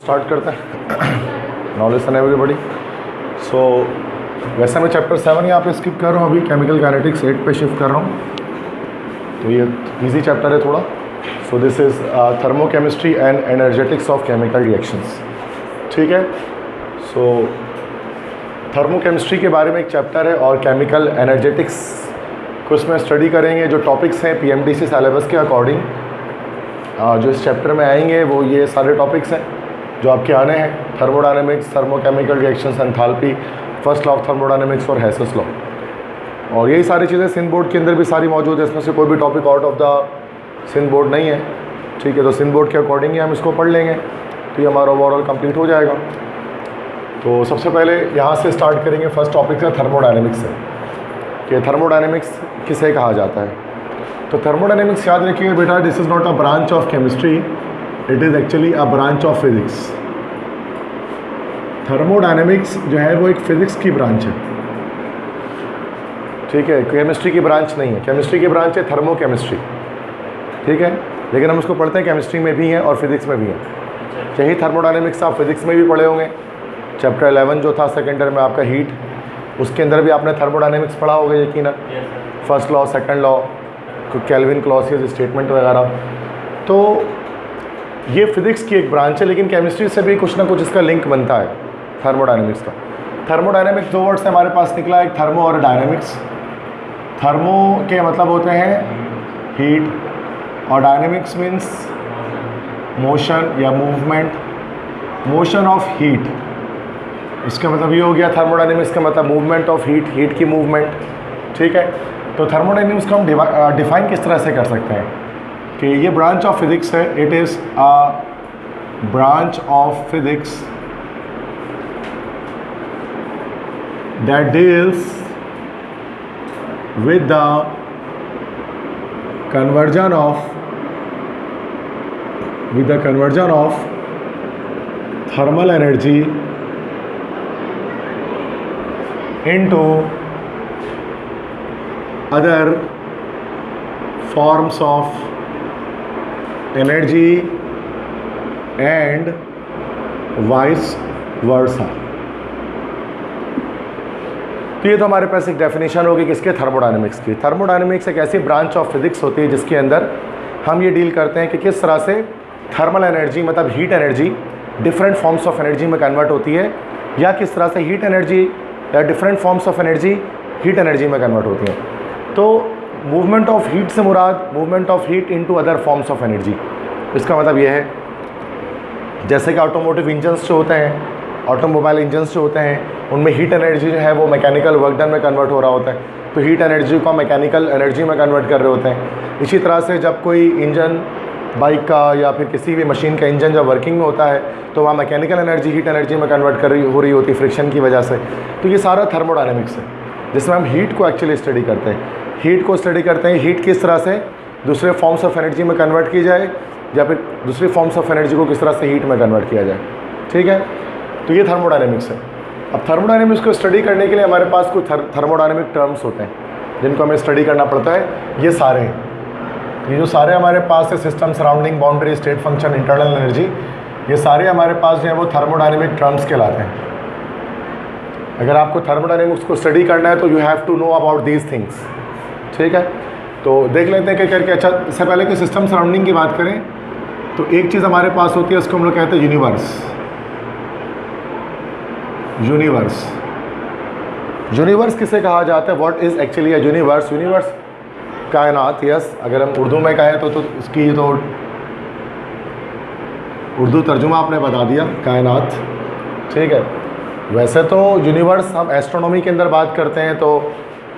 Start करते हैं। Knowledge and everybody. सो वैसे मैं चैप्टर 7 यहाँ पे स्किप कर रहा हूँ, अभी केमिकल काइनेटिक्स 8 पे शिफ्ट कर रहा हूँ। तो ये इजी चैप्टर है थोड़ा। So this is thermochemistry and energetics of chemical reactions. ठीक है। सो थर्मोकेमिस्ट्री के बारे में एक चैप्टर है और केमिकल एनर्जेटिक्स को इसमें स्टडी करेंगे। जो टॉपिक्स हैं पीएमडीसी सिलेबस के अकॉर्डिंग जो इस चैप्टर में आएंगे वो ये सारे टॉपिक्स हैं जो आपके आने हैं। Thermodynamics, thermochemical reactions, enthalpy, first law of thermodynamics और हेसेस लॉ, और यही सारी चीज़ें सिन बोर्ड के अंदर भी सारी मौजूद है। इसमें से कोई भी टॉपिक आउट ऑफ द सिन बोर्ड नहीं है। ठीक है। तो सिन बोर्ड के अकॉर्डिंग ही हम इसको पढ़ लेंगे तो ये हमारा ओवरऑल कंप्लीट हो जाएगा। तो सबसे पहले यहाँ से स्टार्ट करेंगे। फर्स्ट टॉपिक है थर्मोडायनेमिक्स से, कि थर्मोडायनेमिक्स किसे कहा जाता है। तो थर्मोडायनेमिक्स याद रखिएगा बेटा, this is not a branch of chemistry, it is actually a branch of physics. Thermodynamics जो है वो एक फिजिक्स की ब्रांच है। ठीक है। केमिस्ट्री की ब्रांच नहीं है। केमिस्ट्री की ब्रांच है थर्मोकेमिस्ट्री। ठीक है। लेकिन हम उसको पढ़ते हैं केमिस्ट्री में भी हैं और फिजिक्स में भी हैं। यही थर्मोडायनेमिक्स आप फिजिक्स में भी पढ़े होंगे। चैप्टर 11 जो था सेकेंड ईयर में आपका हीट, उसके अंदर भी आपने थर्मोडायनेमिक्स पढ़ा होगा यकीनन। First law, second law, kelvin Clausius statement वगैरह। तो ये फिजिक्स की एक ब्रांच है, लेकिन केमिस्ट्री से भी कुछ ना कुछ इसका लिंक बनता है थर्मोडायनेमिक्स का। थर्मोडायनेमिक्स दो वर्ड से हमारे पास निकला, एक थर्मो और डायनेमिक्स। थर्मो के मतलब होते हैं हीट और डायनेमिक्स मीन्स मोशन या मूवमेंट, मोशन ऑफ हीट। इसका मतलब ये हो गया थर्मोडायनेमिक्स का मतलब मूवमेंट ऑफ हीट, हीट की मूवमेंट। ठीक है। तो थर्मोडायनेमिक्स को हम डिफाइन किस तरह से कर सकते हैं कि ये ब्रांच ऑफ फिजिक्स है। It is a branch of physics that deals with the conversion of thermal energy into other forms of energy and vice versa। तो ये तो हमारे पास एक डेफिनेशन होगी किसके, थर्मोडायनेमिक्स की। थर्मोडायनेमिक्स एक ऐसी ब्रांच ऑफ फिजिक्स होती है जिसके अंदर हम ये डील करते हैं कि किस तरह से थर्मल एनर्जी मतलब heat energy different forms of energy में कन्वर्ट होती है, या किस तरह से हीट एनर्जी या different forms of energy heat energy में कन्वर्ट होती हैं। तो मूवमेंट ऑफ हीट से मुराद movement of heat into other forms of energy. इसका मतलब यह है जैसे कि ऑटोमोटिव इंजन्स जो होते हैं, ऑटोमोबाइल इंजन्स जो होते हैं, उनमें हीट एनर्जी जो है वो मैकेनिकल वर्क डन में कन्वर्ट हो रहा होता है। तो हीट एनर्जी को मैकेनिकल एनर्जी में कन्वर्ट कर रहे होते हैं। इसी तरह से जब कोई इंजन बाइक का या फिर किसी भी मशीन का इंजन जब वर्किंग में होता है तो वहाँ मैकेनिकल एनर्जी हीट एनर्जी में कन्वर्ट हो रही होती है फ्रिक्शन की वजह से। तो ये सारा थर्मोडायनेमिक्स है जिसमें हम हीट को एक्चुअली स्टडी करते हैं। हीट को स्टडी करते हैं, हीट किस तरह से दूसरे फॉर्म्स ऑफ एनर्जी में कन्वर्ट की जाए या फिर दूसरी फॉर्म्स ऑफ एनर्जी को किस तरह से हीट में कन्वर्ट किया जाए। ठीक है। तो ये थर्मोडायनेमिक्स है। अब थर्मोडायनेमिक्स को स्टडी करने के लिए हमारे पास कुछ थर्मोडायनेमिक टर्म्स होते हैं जिनको हमें स्टडी करना पड़ता है। ये सारे हैं, ये जो सारे हमारे पास है, system, surrounding, boundary, state function, internal energy, ये सारे हमारे पास जो है वो थर्मोडायनेमिक टर्म्स कहलाते हैं। अगर आपको थर्मोडायनेमिक्स को स्टडी करना है तो you have to know about these things. ठीक है। तो देख लेते हैं क्या करके। अच्छा, इससे पहले कि सिस्टम सराउंडिंग की बात करें तो एक चीज़ हमारे पास होती है, उसको हम लोग कहते हैं यूनिवर्स। यूनिवर्स किसे कहा जाता है, what is actually a universe. Universe कायनात। यस, अगर हम उर्दू में कहें तो इसकी तो उर्दू तर्जुमा आपने बता दिया, कायनात। ठीक है। वैसे तो यूनिवर्स हम एस्ट्रोनॉमी के अंदर बात करते हैं तो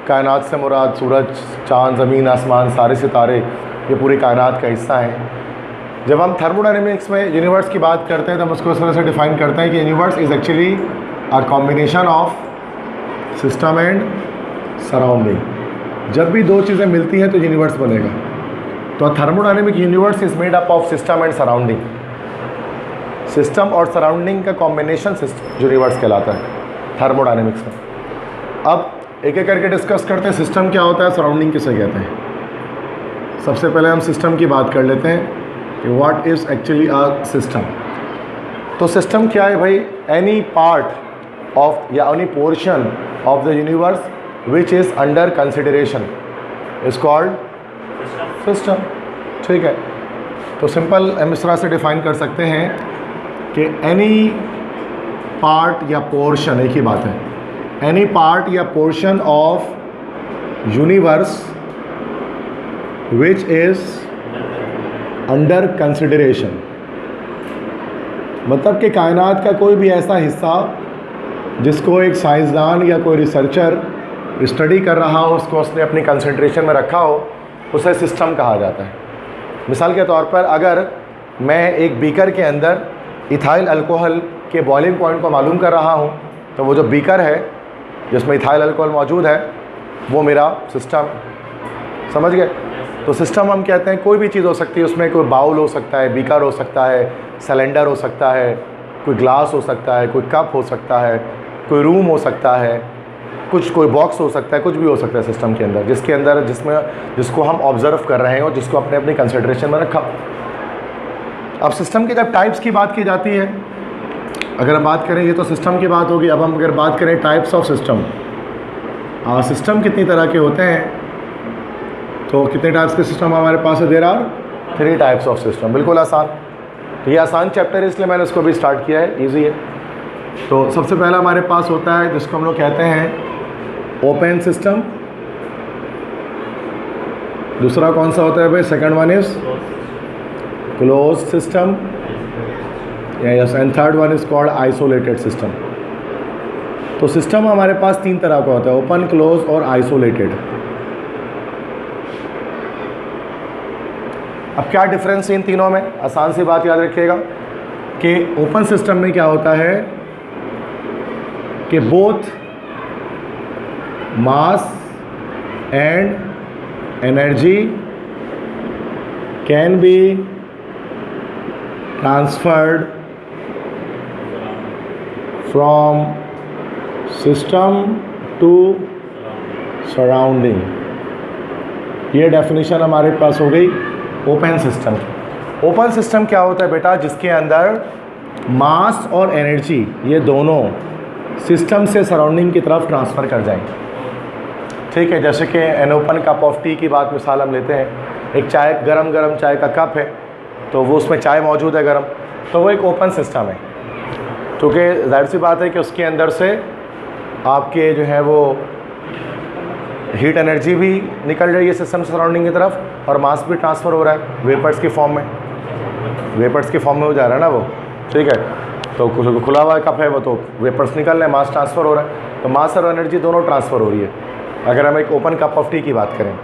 कायनात से मुराद सूरज, चाँद, ज़मीन, आसमान, सारे सितारे, ये पूरी कायनात का हिस्सा हैं। जब हम थर्मोडायनेमिक्स में यूनिवर्स की बात करते हैं तो हम उसको इस तरह से डिफ़ाइन करते हैं कि universe is actually a combination of system and surrounding. जब भी दो चीज़ें मिलती हैं तो यूनिवर्स बनेगा। तो thermodynamic universe is made up of system and surrounding. System और सराउंडिंग का कॉम्बिनेशन यूनिवर्स कहलाता है थर्मोडायनेमिक्स में। अब एक एक करके डिस्कस करते हैं, सिस्टम क्या होता है, सराउंडिंग किसे कहते हैं। सबसे पहले हम सिस्टम की बात कर लेते हैं कि what is actually a system. तो सिस्टम क्या है भाई? एनी पार्ट ऑफ या any portion of the universe which is under consideration is called system. ठीक है, तो सिंपल हम इस तरह से डिफाइन कर सकते हैं कि एनी पार्ट या पोर्शन, एक ही बात है, एनी पार्ट या portion of universe which is under consideration, मतलब कि कायनात का कोई भी ऐसा हिस्सा जिसको एक साइंसदान या कोई रिसर्चर स्टडी कर रहा हो, उसको उसने अपनी कंसंट्रेशन में रखा हो, उसे सिस्टम कहा जाता है। मिसाल के तौर पर अगर मैं एक बीकर के अंदर इथाइल अल्कोहल के बॉइलिंग पॉइंट को मालूम कर रहा हूँ, तो वो जो बीकर है जिसमें इथाइल अल्कोहल मौजूद है वो मेरा सिस्टम, समझ गए? तो सिस्टम हम कहते हैं कोई भी चीज़ हो सकती है, उसमें कोई बाउल हो सकता है, बीकर हो सकता है, सिलेंडर हो सकता है, कोई ग्लास हो सकता है, कोई कप हो सकता है, कोई रूम हो सकता है, कोई बॉक्स हो सकता है, कुछ भी हो सकता है सिस्टम के अंदर, जिसको हम ऑब्जर्व कर रहे हैं और जिसको अपने अपनी कंसिडरेशन में रखा। अब सिस्टम की जब टाइप्स की बात की जाती है, अगर हम बात करें, ये तो सिस्टम की बात होगी। अब हम अगर बात करें टाइप्स ऑफ सिस्टम, सिस्टम कितनी तरह के होते हैं, तो कितने टाइप्स के सिस्टम हमारे पास है? There are 3 types of system. बिल्कुल आसान, तो ये आसान चैप्टर है इसलिए मैंने इसको भी स्टार्ट किया है, ईजी है। तो सबसे पहला हमारे पास होता है जिसको हम लोग कहते हैं ओपन सिस्टम। दूसरा कौन सा होता है भाई? Second one is close system, yes, and third one is called isolated system. तो सिस्टम हमारे पास 3 तरह का होता है, ओपन, क्लोज और आइसोलेटेड। अब क्या डिफरेंस है इन तीनों में? आसान सी बात याद रखिएगा कि ओपन सिस्टम में क्या होता है कि both mass and energy can be transferred from system to surrounding. ये डेफिनेशन हमारे पास हो गई ओपन सिस्टम। ओपन सिस्टम क्या होता है बेटा? जिसके अंदर मास और एनर्जी ये दोनों सिस्टम से सराउंडिंग की तरफ ट्रांसफ़र कर जाएंगे। ठीक है, जैसे कि an open cup of T की बात मिसाल हम लेते हैं, एक चाय, गरम चाय का कप है, तो वो उसमें चाय मौजूद है गरम, तो वो एक ओपन सिस्टम है, क्योंकि जाहिर सी बात है कि उसके अंदर से आपके जो है वो हीट एनर्जी भी निकल रही है सिस्टम से सराउंडिंग की तरफ, और मास भी ट्रांसफ़र हो रहा है वेपर्स की फॉर्म में, वेपर्स की फॉर्म में हो जा रहा है ना वो। ठीक है, तो खुला हुआ कप है वो, तो वेपर्स निकल रहे हैं, मास ट्रांसफ़र हो रहा है, तो मास और एनर्जी दोनों ट्रांसफ़र हो रही है अगर हम एक ओपन कप ऑफ टी की बात करें।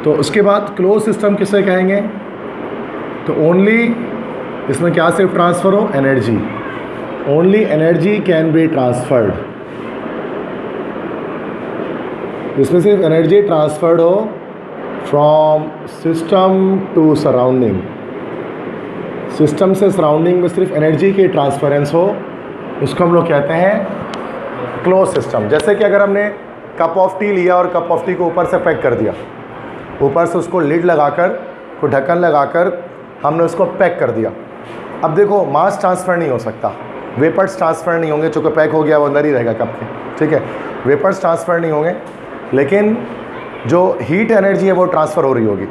तो उसके बाद क्लोज सिस्टम किसे कहेंगे? तो ओनली इसमें क्या सिर्फ ट्रांसफ़र हो? Energy, only energy can be transferred, इसमें सिर्फ एनर्जी ट्रांसफर्ड हो from system to surrounding, system से सराउंडिंग में सिर्फ एनर्जी की ट्रांसफरेंस हो, उसको हम लोग कहते हैं क्लोज सिस्टम। जैसे कि अगर हमने कप ऑफ टी लिया और कप ऑफ टी को ऊपर से पैक कर दिया, ऊपर से उसको लिड लगाकर, कोई ढक्कन लगाकर हमने उसको पैक कर दिया। अब देखो मास ट्रांसफ़र नहीं हो सकता, वेपर्स ट्रांसफ़र नहीं होंगे, चूँकि पैक हो गया वो अंदर ही रहेगा कप के। ठीक है, वेपर्स ट्रांसफ़र नहीं होंगे, लेकिन जो हीट एनर्जी है वो ट्रांसफ़र हो रही होगी।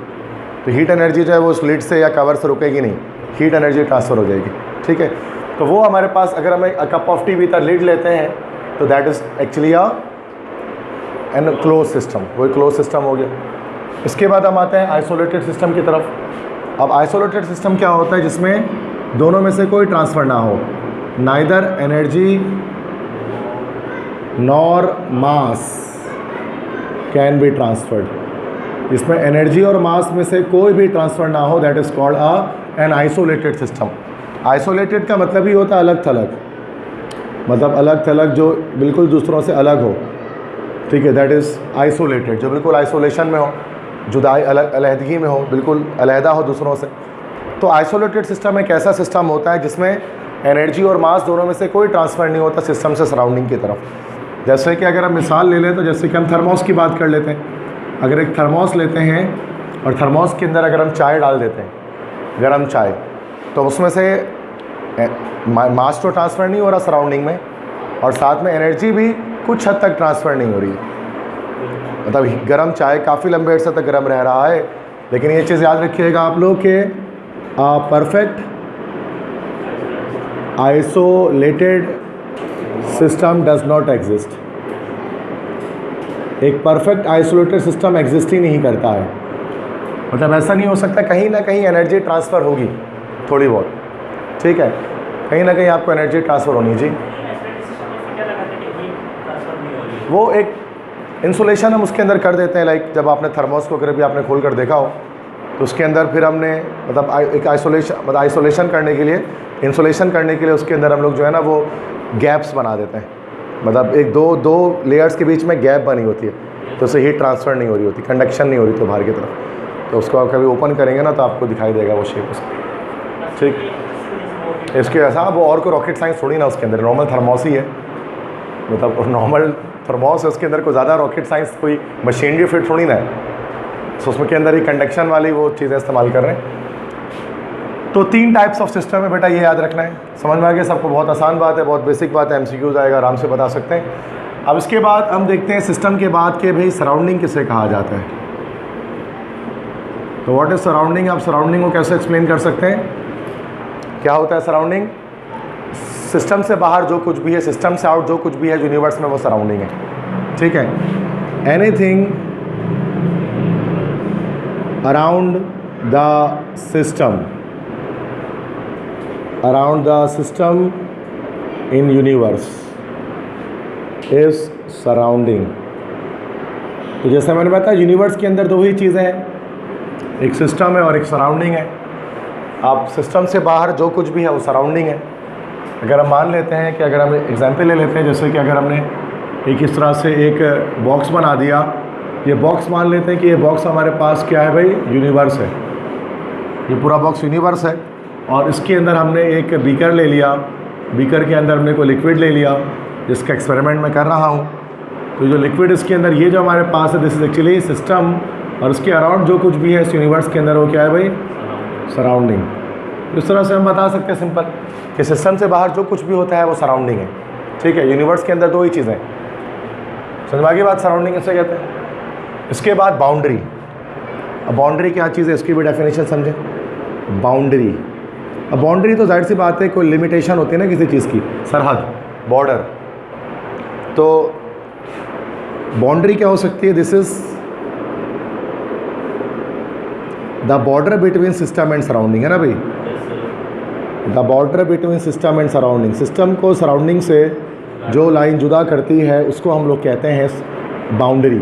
तो हीट एनर्जी जो है वो उस लिड से या कवर से रुकेगी नहीं, हीट एनर्जी ट्रांसफ़र हो जाएगी। ठीक है, तो वो हमारे पास अगर हम एक कप ऑफ टी भीतर लिड लेते हैं तो that is actually an close system, वही क्लोज सिस्टम हो गया। इसके बाद हम आते हैं आइसोलेटेड सिस्टम की तरफ। अब आइसोलेटेड सिस्टम क्या होता है? जिसमें दोनों में से कोई ट्रांसफ़र ना हो, neither energy nor mass can be transferred, इसमें एनर्जी और मास में से कोई भी ट्रांसफ़र ना हो, that is called an isolated system. Isolated का मतलब ही होता है अलग थलग, मतलब अलग थलग जो बिल्कुल दूसरों से अलग हो। ठीक है, दैट इज़ आइसोलेटेड, जो बिल्कुल आइसोलेशन में हो, जुदाई, अलहदगी में हो, बिल्कुल अलहदा हो दूसरों से। तो आइसोलेटेड सिस्टम एक ऐसा सिस्टम होता है जिसमें एनर्जी और मास दोनों में से कोई ट्रांसफ़र नहीं होता सिस्टम से सराउंडिंग की तरफ। जैसे कि अगर हम मिसाल ले लें तो जैसे कि हम थर्मोस की बात कर लेते हैं। अगर एक थर्मोस लेते हैं और थर्मोस के अंदर अगर हम चाय डाल देते हैं, गर्म चाय, तो उसमें से मास तो ट्रांसफ़र नहीं हो रहा सराउंडिंग में, और साथ में एनर्जी भी कुछ हद तक ट्रांसफ़र नहीं हो रही। मतलब गर्म चाय काफ़ी लंबे अर्से तक गर्म रह रहा है, लेकिन ये चीज़ याद रखिएगा आप लोग कि perfect isolated system does not exist. एक परफेक्ट आइसोलेटेड सिस्टम एग्जिस्ट ही नहीं करता है। मतलब ऐसा नहीं हो सकता, कहीं ना कहीं एनर्जी ट्रांसफ़र होगी थोड़ी बहुत, ठीक है, कहीं ना कहीं आपको एनर्जी ट्रांसफ़र होनी चाहिए। वो एक इंसुलेशन हम उसके अंदर कर देते हैं, लाइक जब आपने थर्मोस को कभी आपने खोल कर देखा हो तो उसके अंदर फिर हमने मतलब एक आइसोलेशन करने के लिए, इंसुलेशन करने के लिए उसके अंदर हम लोग जो है ना वो गैप्स बना देते हैं। मतलब एक दो लेयर्स के बीच में गैप बनी होती है, तो उससे हीट ट्रांसफ़र नहीं हो रही होती, कंडक्शन नहीं हो रही तो बाहर की तरफ। तो उसको आप कभी ओपन करेंगे ना तो आपको दिखाई देगा वो शेप उसका, ठीक। इसके ऐसा वो और कोई रॉकेट साइंस थोड़ी ना उसके अंदर, नॉर्मल थर्मोस ही है। मतलब नॉर्मल थर्मोस है, उसके अंदर कोई ज़्यादा रॉकेट साइंस कोई मशीनरी फिट थोड़ी ना है। तो उसमें के अंदर ही कंडक्शन वाली वो चीज़ें इस्तेमाल कर रहे हैं। तो 3 टाइप्स ऑफ सिस्टम है बेटा, ये याद रखना है। समझ में आ गया सबको? बहुत आसान बात है, बहुत बेसिक बात है, MCQs आएगा, आराम से बता सकते हैं। अब इसके बाद हम देखते हैं सिस्टम के बाद के भाई सराउंडिंग किसे कहा जाता है। तो व्हाट इज़ सराउंडिंग? आप सराउंडिंग को कैसे एक्सप्लेन कर सकते हैं? क्या होता है सराउंडिंग? सिस्टम से बाहर जो कुछ भी है, सिस्टम से आउट जो कुछ भी है यूनिवर्स में, वो सराउंडिंग है, ठीक है। Anything around the system, around the system in universe is surrounding। तो जैसे मैंने बताया यूनिवर्स के अंदर 2 ही चीज़ें हैं, एक सिस्टम है और एक सराउंडिंग है। आप सिस्टम से बाहर जो कुछ भी है वो सराउंडिंग है। अगर हम मान लेते हैं कि अगर हम एग्जांपल ले लेते हैं, जैसे कि अगर हमने एक इस तरह से एक बॉक्स बना दिया, ये बॉक्स मान लेते हैं कि ये बॉक्स हमारे पास क्या है भाई? यूनिवर्स है। ये पूरा बॉक्स यूनिवर्स है और इसके अंदर हमने एक बीकर ले लिया, बीकर के अंदर हमने कोई लिक्विड ले लिया जिसका एक्सपेरिमेंट मैं कर रहा हूँ। तो जो लिक्विड इसके अंदर ये जो हमारे पास है, दिस इज एक्चुअली सिस्टम, और उसके अराउंड जो कुछ भी है इस यूनिवर्स के अंदर वो क्या है भाई? सराउंडिंग। इस तरह से हम बता सकते हैं सिंपल कि सिस्टम से बाहर जो कुछ भी होता है वो सराउंडिंग है, ठीक है। यूनिवर्स के अंदर 2 ही चीज़ें, समझ में आ गई बात? सराउंडिंग इसे कहते हैं। इसके बाद बाउंड्री। अब बाउंड्री क्या चीज़ है, इसकी भी डेफिनेशन समझें। बाउंड्री, अब बाउंड्री तो जाहिर सी बात है कोई लिमिटेशन होती है ना किसी चीज़ की, सरहद, बॉर्डर। तो बाउंड्री क्या हो सकती है? This is the border between system and surrounding, है ना भाई? The border between system and surrounding. System को सराउंडिंग से जो लाइन जुदा करती है उसको हम लोग कहते हैं बाउंड्री,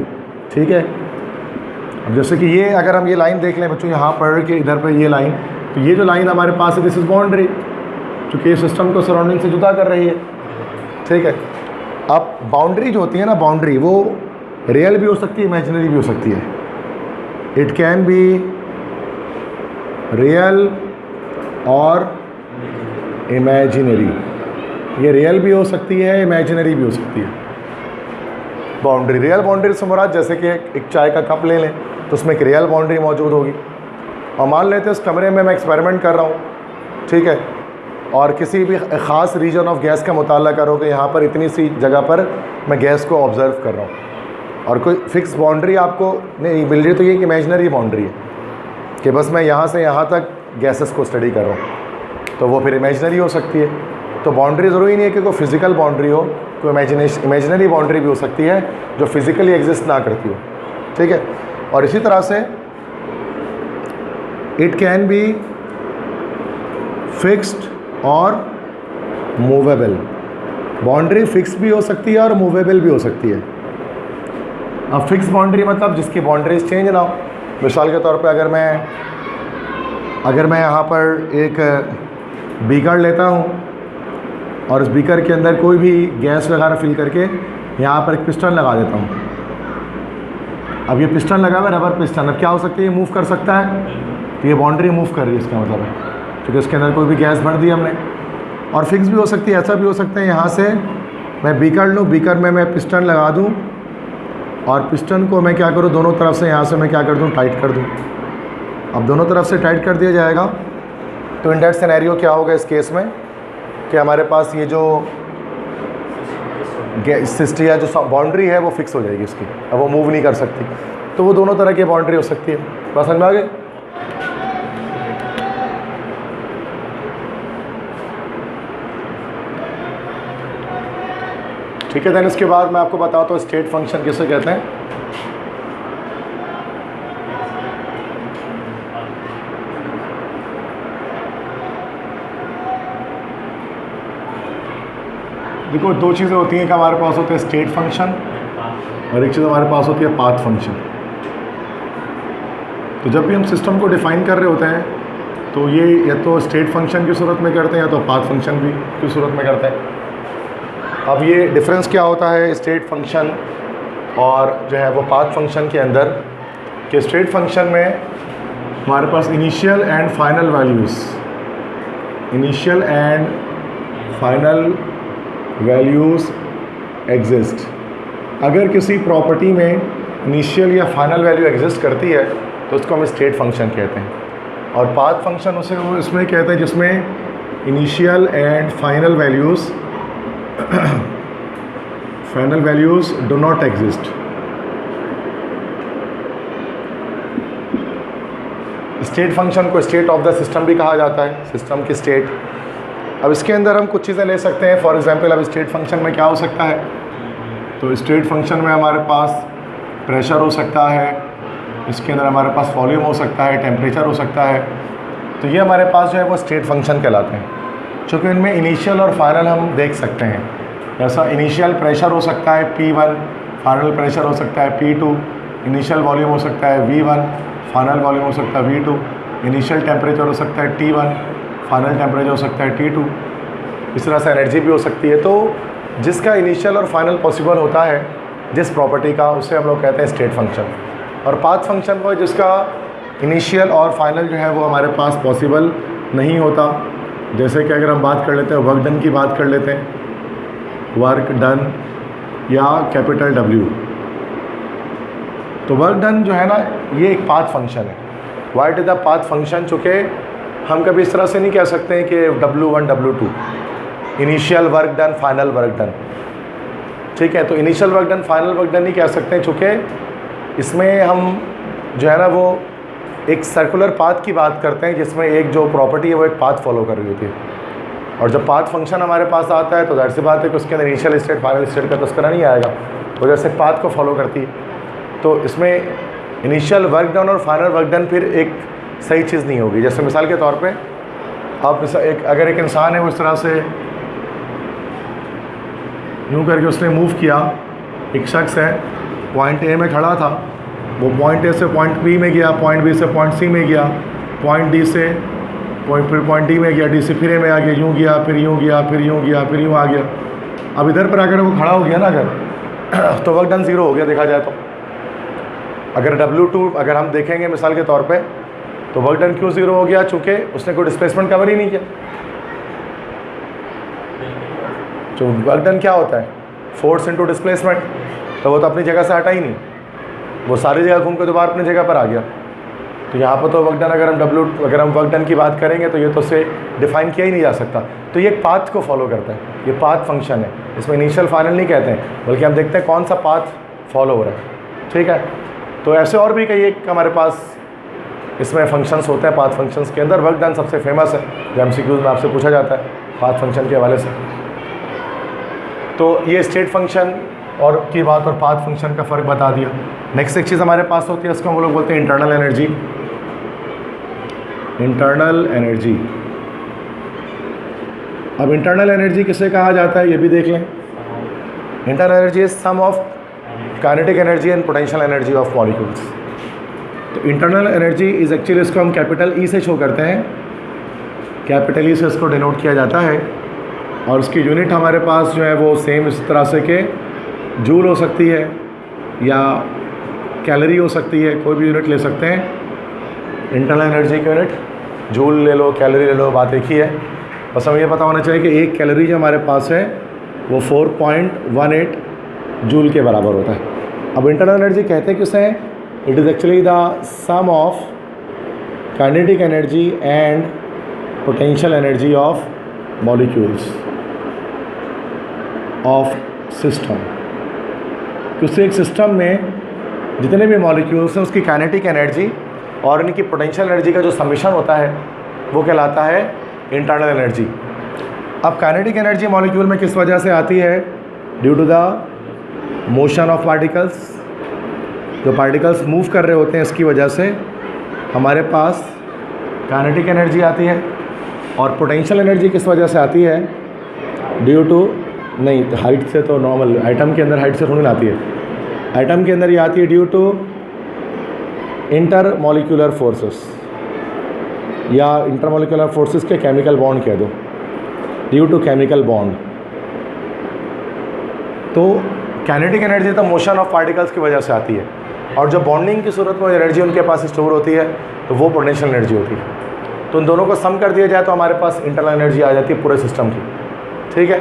ठीक है। अब जैसे कि ये अगर हम ये लाइन देख लें बच्चों, यहाँ पर के इधर पर ये लाइन, तो ये जो लाइन हमारे पास है दिस इज़ बाउंड्री, क्योंकि ये सिस्टम को सराउंडिंग से जुदा कर रही है, ठीक है। अब बाउंड्री जो होती है ना, बाउंड्री वो रियल भी हो सकती है, इमेजिनरी भी हो सकती है। इट कैन बी रियल और इमेजिनरी। ये रियल भी हो सकती है, इमेजिनरी भी हो सकती है बाउंड्री। रियल बाउंड्री से मुराद जैसे कि एक चाय का कप ले लें तो उसमें एक रियल बाउंड्री मौजूद होगी, और मान लेते हैं उस कमरे में मैं एक्सपेरिमेंट कर रहा हूँ, ठीक है, और किसी भी ख़ास रीजन ऑफ गैस का मुताला करो कि यहाँ पर इतनी सी जगह पर मैं गैस को ऑब्ज़र्व कर रहा हूँ, और कोई फिक्स बाउंड्री आपको नहीं मिल रही, तो ये एक इमेजिनरी बाउंड्री है कि बस मैं यहाँ से यहाँ तक गैसेस को स्टडी कर रहा हूँ, तो वो फिर इमेजिनरी हो सकती है। तो बाउंड्री ज़रूरी नहीं है कि कोई फिज़िकल बाउंड्री हो, कोई इमेजिनरी बाउंड्री भी हो सकती है जो फिज़िकली एग्जिस्ट ना करती हो, ठीक है। और इसी तरह से इट कैन बी फिक्स्ड और मूवेबल। बाउंड्री फिक्स भी हो सकती है और मूवेबल भी हो सकती है। अब फिक्स बाउंड्री मतलब जिसकी बाउंड्रीज चेंज ना हो। मिसाल के तौर पे अगर मैं यहाँ पर एक बीकर लेता हूँ और उस बीकर के अंदर कोई भी गैस वगैरह फिल करके यहाँ पर एक पिस्टन लगा देता हूँ। अब ये पिस्टन लगा हुआ है, रबर पिस्टन, अब क्या हो सकती है? ये मूव कर सकता है, तो ये बाउंड्री मूव कर रही है, इसका मतलब है, क्योंकि उसके अंदर कोई भी गैस भर दी हमने। और फिक्स भी हो सकती है, ऐसा भी हो सकता है यहाँ से मैं बीकर लूँ, बीकर में मैं पिस्टन लगा दूँ और पिस्टन को मैं क्या करूँ, दोनों तरफ से यहाँ से मैं क्या कर दूँ, टाइट कर दूँ। अब दोनों तरफ से टाइट कर दिया जाएगा तो इन दैट सिनेरियो क्या होगा इस केस में कि हमारे पास ये जो सिस्ट या जो बाउंड्री है वो फिक्स हो जाएगी उसकी, अब वो मूव नहीं कर सकती। तो वो दोनों तरह की बाउंड्री हो सकती है। बात समझ में आ गई? ठीक है। देन इसके बाद मैं आपको बताता हूँ स्टेट फंक्शन किसे कहते हैं। देखो दो चीज़ें होती हैं कि हमारे पास होते हैं स्टेट फंक्शन और एक चीज़ हमारे पास होती है पाथ फंक्शन। तो जब भी हम सिस्टम को डिफ़ाइन कर रहे होते हैं तो ये या तो स्टेट फंक्शन की सूरत में करते हैं या तो पाथ फंक्शन भी की सूरत में करते हैं। अब ये डिफरेंस क्या होता है स्टेट फंक्शन और जो है वो पाथ फंक्शन के अंदर, कि स्टेट फंक्शन में हमारे पास initial and final values exist. अगर किसी प्रॉपर्टी में इनिशियल या फाइनल वैल्यू एग्जिस्ट करती है तो उसको हम स्टेट फंक्शन कहते हैं। और पाथ फंक्शन उसे वो इसमें कहते हैं जिसमें initial and final values do not exist. State function को स्टेट ऑफ द सिस्टम भी कहा जाता है, सिस्टम की स्टेट। अब इसके अंदर हम कुछ चीज़ें ले सकते हैं। फॉर एग्जांपल अब स्टेट फंक्शन में क्या हो सकता है, तो स्टेट फंक्शन में हमारे पास प्रेशर हो सकता है, इसके अंदर हमारे पास वॉल्यूम हो सकता है, टेम्परेचर हो सकता है। तो ये हमारे पास जो है वो स्टेट फंक्शन कहलाते हैं, क्योंकि इनमें इनिशियल और फाइनल हम देख सकते हैं। जैसा इनिशियल प्रेशर हो सकता है P1, फाइनल प्रेशर हो सकता है P2, इनिशियल वॉल्यूम हो सकता है V1, फाइनल वॉल्यूम हो सकता है V2, इनिशियल टेम्परेचर हो सकता है T1, फाइनल टेम्परेचर हो सकता है T2। इस तरह से एनर्जी भी हो सकती है। तो जिसका इनिशियल और फाइनल पॉसिबल होता है जिस प्रॉपर्टी का, उसे हम लोग कहते हैं स्टेट फंक्शन। और पाथ फंक्शन वो जिसका इनिशियल और फाइनल जो है वो हमारे पास पॉसिबल नहीं होता। जैसे कि अगर हम बात कर लेते हैं वर्क डन की बात कर लेते हैं, वर्क डन या कैपिटल W। तो वर्क डन जो है ना ये एक पाथ फंक्शन है। Why it is the path function? चूँकि हम कभी इस तरह से नहीं कह सकते हैं कि W1 W2 initial work done final work done, ठीक है। तो initial work done final work done नहीं कह सकते हैं, चूँकि इसमें हम जो है ना वो एक सर्कुलर पाथ की बात करते हैं जिसमें एक जो प्रॉपर्टी है वो एक पाथ फॉलो कर रही होती है। और जब पाथ फंक्शन हमारे पास आता है तो जाहिर सी बात है कि उसके अंदर इनिशियल स्टेट फाइनल स्टेट का तस्करा नहीं आएगा, वो जैसे पाथ को फॉलो करती है। तो इसमें इनिशियल वर्क डन और फाइनल वर्क डन फिर एक सही चीज़ नहीं होगी। जैसे मिसाल के तौर पे आप अगर एक इंसान है वो इस तरह से यूँ करके उसने मूव किया, एक शख्स है पॉइंट ए में खड़ा था, वो पॉइंट ए से पॉइंट बी में गया, पॉइंट बी से पॉइंट सी में गया, पॉइंट डी से फिर पॉइंट डी में गया, डी से फिर ए में आ गया, यूँ गया फिर यूँ गया फिर यूँ गया फिर यूँ आ गया। अब इधर पर आकर वो खड़ा हो गया ना अगर तो वर्क डन ज़ीरो हो गया देखा जाए तो। अगर W2 अगर हम देखेंगे मिसाल के तौर पे तो वर्क डन क्यों ज़ीरो हो गया? चूँकि उसने कोई डिस्प्लेसमेंट कवर ही नहीं किया। जो वर्क डन क्या होता है? Force into displacement. तो वो तो अपनी जगह से हटा ही नहीं, वो सारी जगह घूम के दोबारा अपनी जगह पर आ गया। तो यहाँ पर तो वर्क डन अगर हम वर्क डन की बात करेंगे तो ये तो उससे डिफ़ाइन किया ही नहीं जा सकता। तो ये एक पाथ को फॉलो करता है, ये पाथ फंक्शन है। इसमें इनिशियल फाइनल नहीं कहते हैं, बल्कि हम देखते हैं कौन सा पाथ फॉलो हो रहा है, ठीक है। तो ऐसे और भी कई एक हमारे पास इसमें फंक्शंस होते हैं पाथ फंक्शंस के अंदर। वर्क डन सबसे फेमस है जो MCQs में आपसे पूछा जाता है पाथ फंक्शन के हवाले से। तो ये स्टेट फंक्शन और की बात और पाथ फंक्शन का फ़र्क बता दिया। नेक्स्ट एक चीज़ हमारे पास होती है, उसको हम लोग बोलते हैं इंटरनल एनर्जी। इंटरनल एनर्जी, अब इंटरनल एनर्जी किसे कहा जाता है ये भी देख लें। Internal energy is sum of kinetic energy and potential energy of molecules. तो इंटरनल एनर्जी इज़ एक्चुअली इसको हम कैपिटल E से शो करते हैं, कैपिटल E से इसको डिनोट किया जाता है। और उसकी यूनिट हमारे पास जो है वो सेम इस तरह से कि जूल हो सकती है या कैलोरी हो सकती है, कोई भी यूनिट ले सकते हैं। इंटरनल एनर्जी की यूनिट जूल ले लो, कैलोरी ले लो, बात एक ही है। बस हमें ये पता होना चाहिए कि एक कैलोरी जो हमारे पास है वो 4.18 जूल के बराबर होता है। अब इंटरनल एनर्जी कहते हैं किसे? It is actually the sum of kinetic energy and potential energy of molecules of system. क्योंकि एक सिस्टम में जितने भी मॉलिक्यूल्स हैं उसकी काइनेटिक एनर्जी और उनकी पोटेंशियल एनर्जी का जो समीशन होता है वो कहलाता है इंटरनल एनर्जी। अब काइनेटिक एनर्जी मॉलिक्यूल में किस वजह से आती है? Due to the motion of particles. जो पार्टिकल्स मूव कर रहे होते हैं इसकी वजह से हमारे पास काइनेटिक एनर्जी आती है। और पोटेंशियल एनर्जी किस वजह से आती है? ड्यू टू, नहीं हाइट से तो नॉर्मल, एटम के अंदर हाइट से थोड़ी ना आती है, एटम के अंदर ये आती है due to inter molecular forces, या इंटर मॉलिक्यूलर फोर्सेस के केमिकल बॉन्ड कह दो, ड्यू टू केमिकल बॉन्ड। तो काइनेटिक एनर्जी तो मोशन ऑफ पार्टिकल्स की वजह से आती है, और जब बॉन्डिंग की सूरत में एनर्जी उनके पास स्टोर होती है तो वो पोटेंशियल एनर्जी होती है। तो उन दोनों को सम कर दिया जाए तो हमारे पास इंटरनल एनर्जी आ जाती है पूरे सिस्टम की। ठीक है,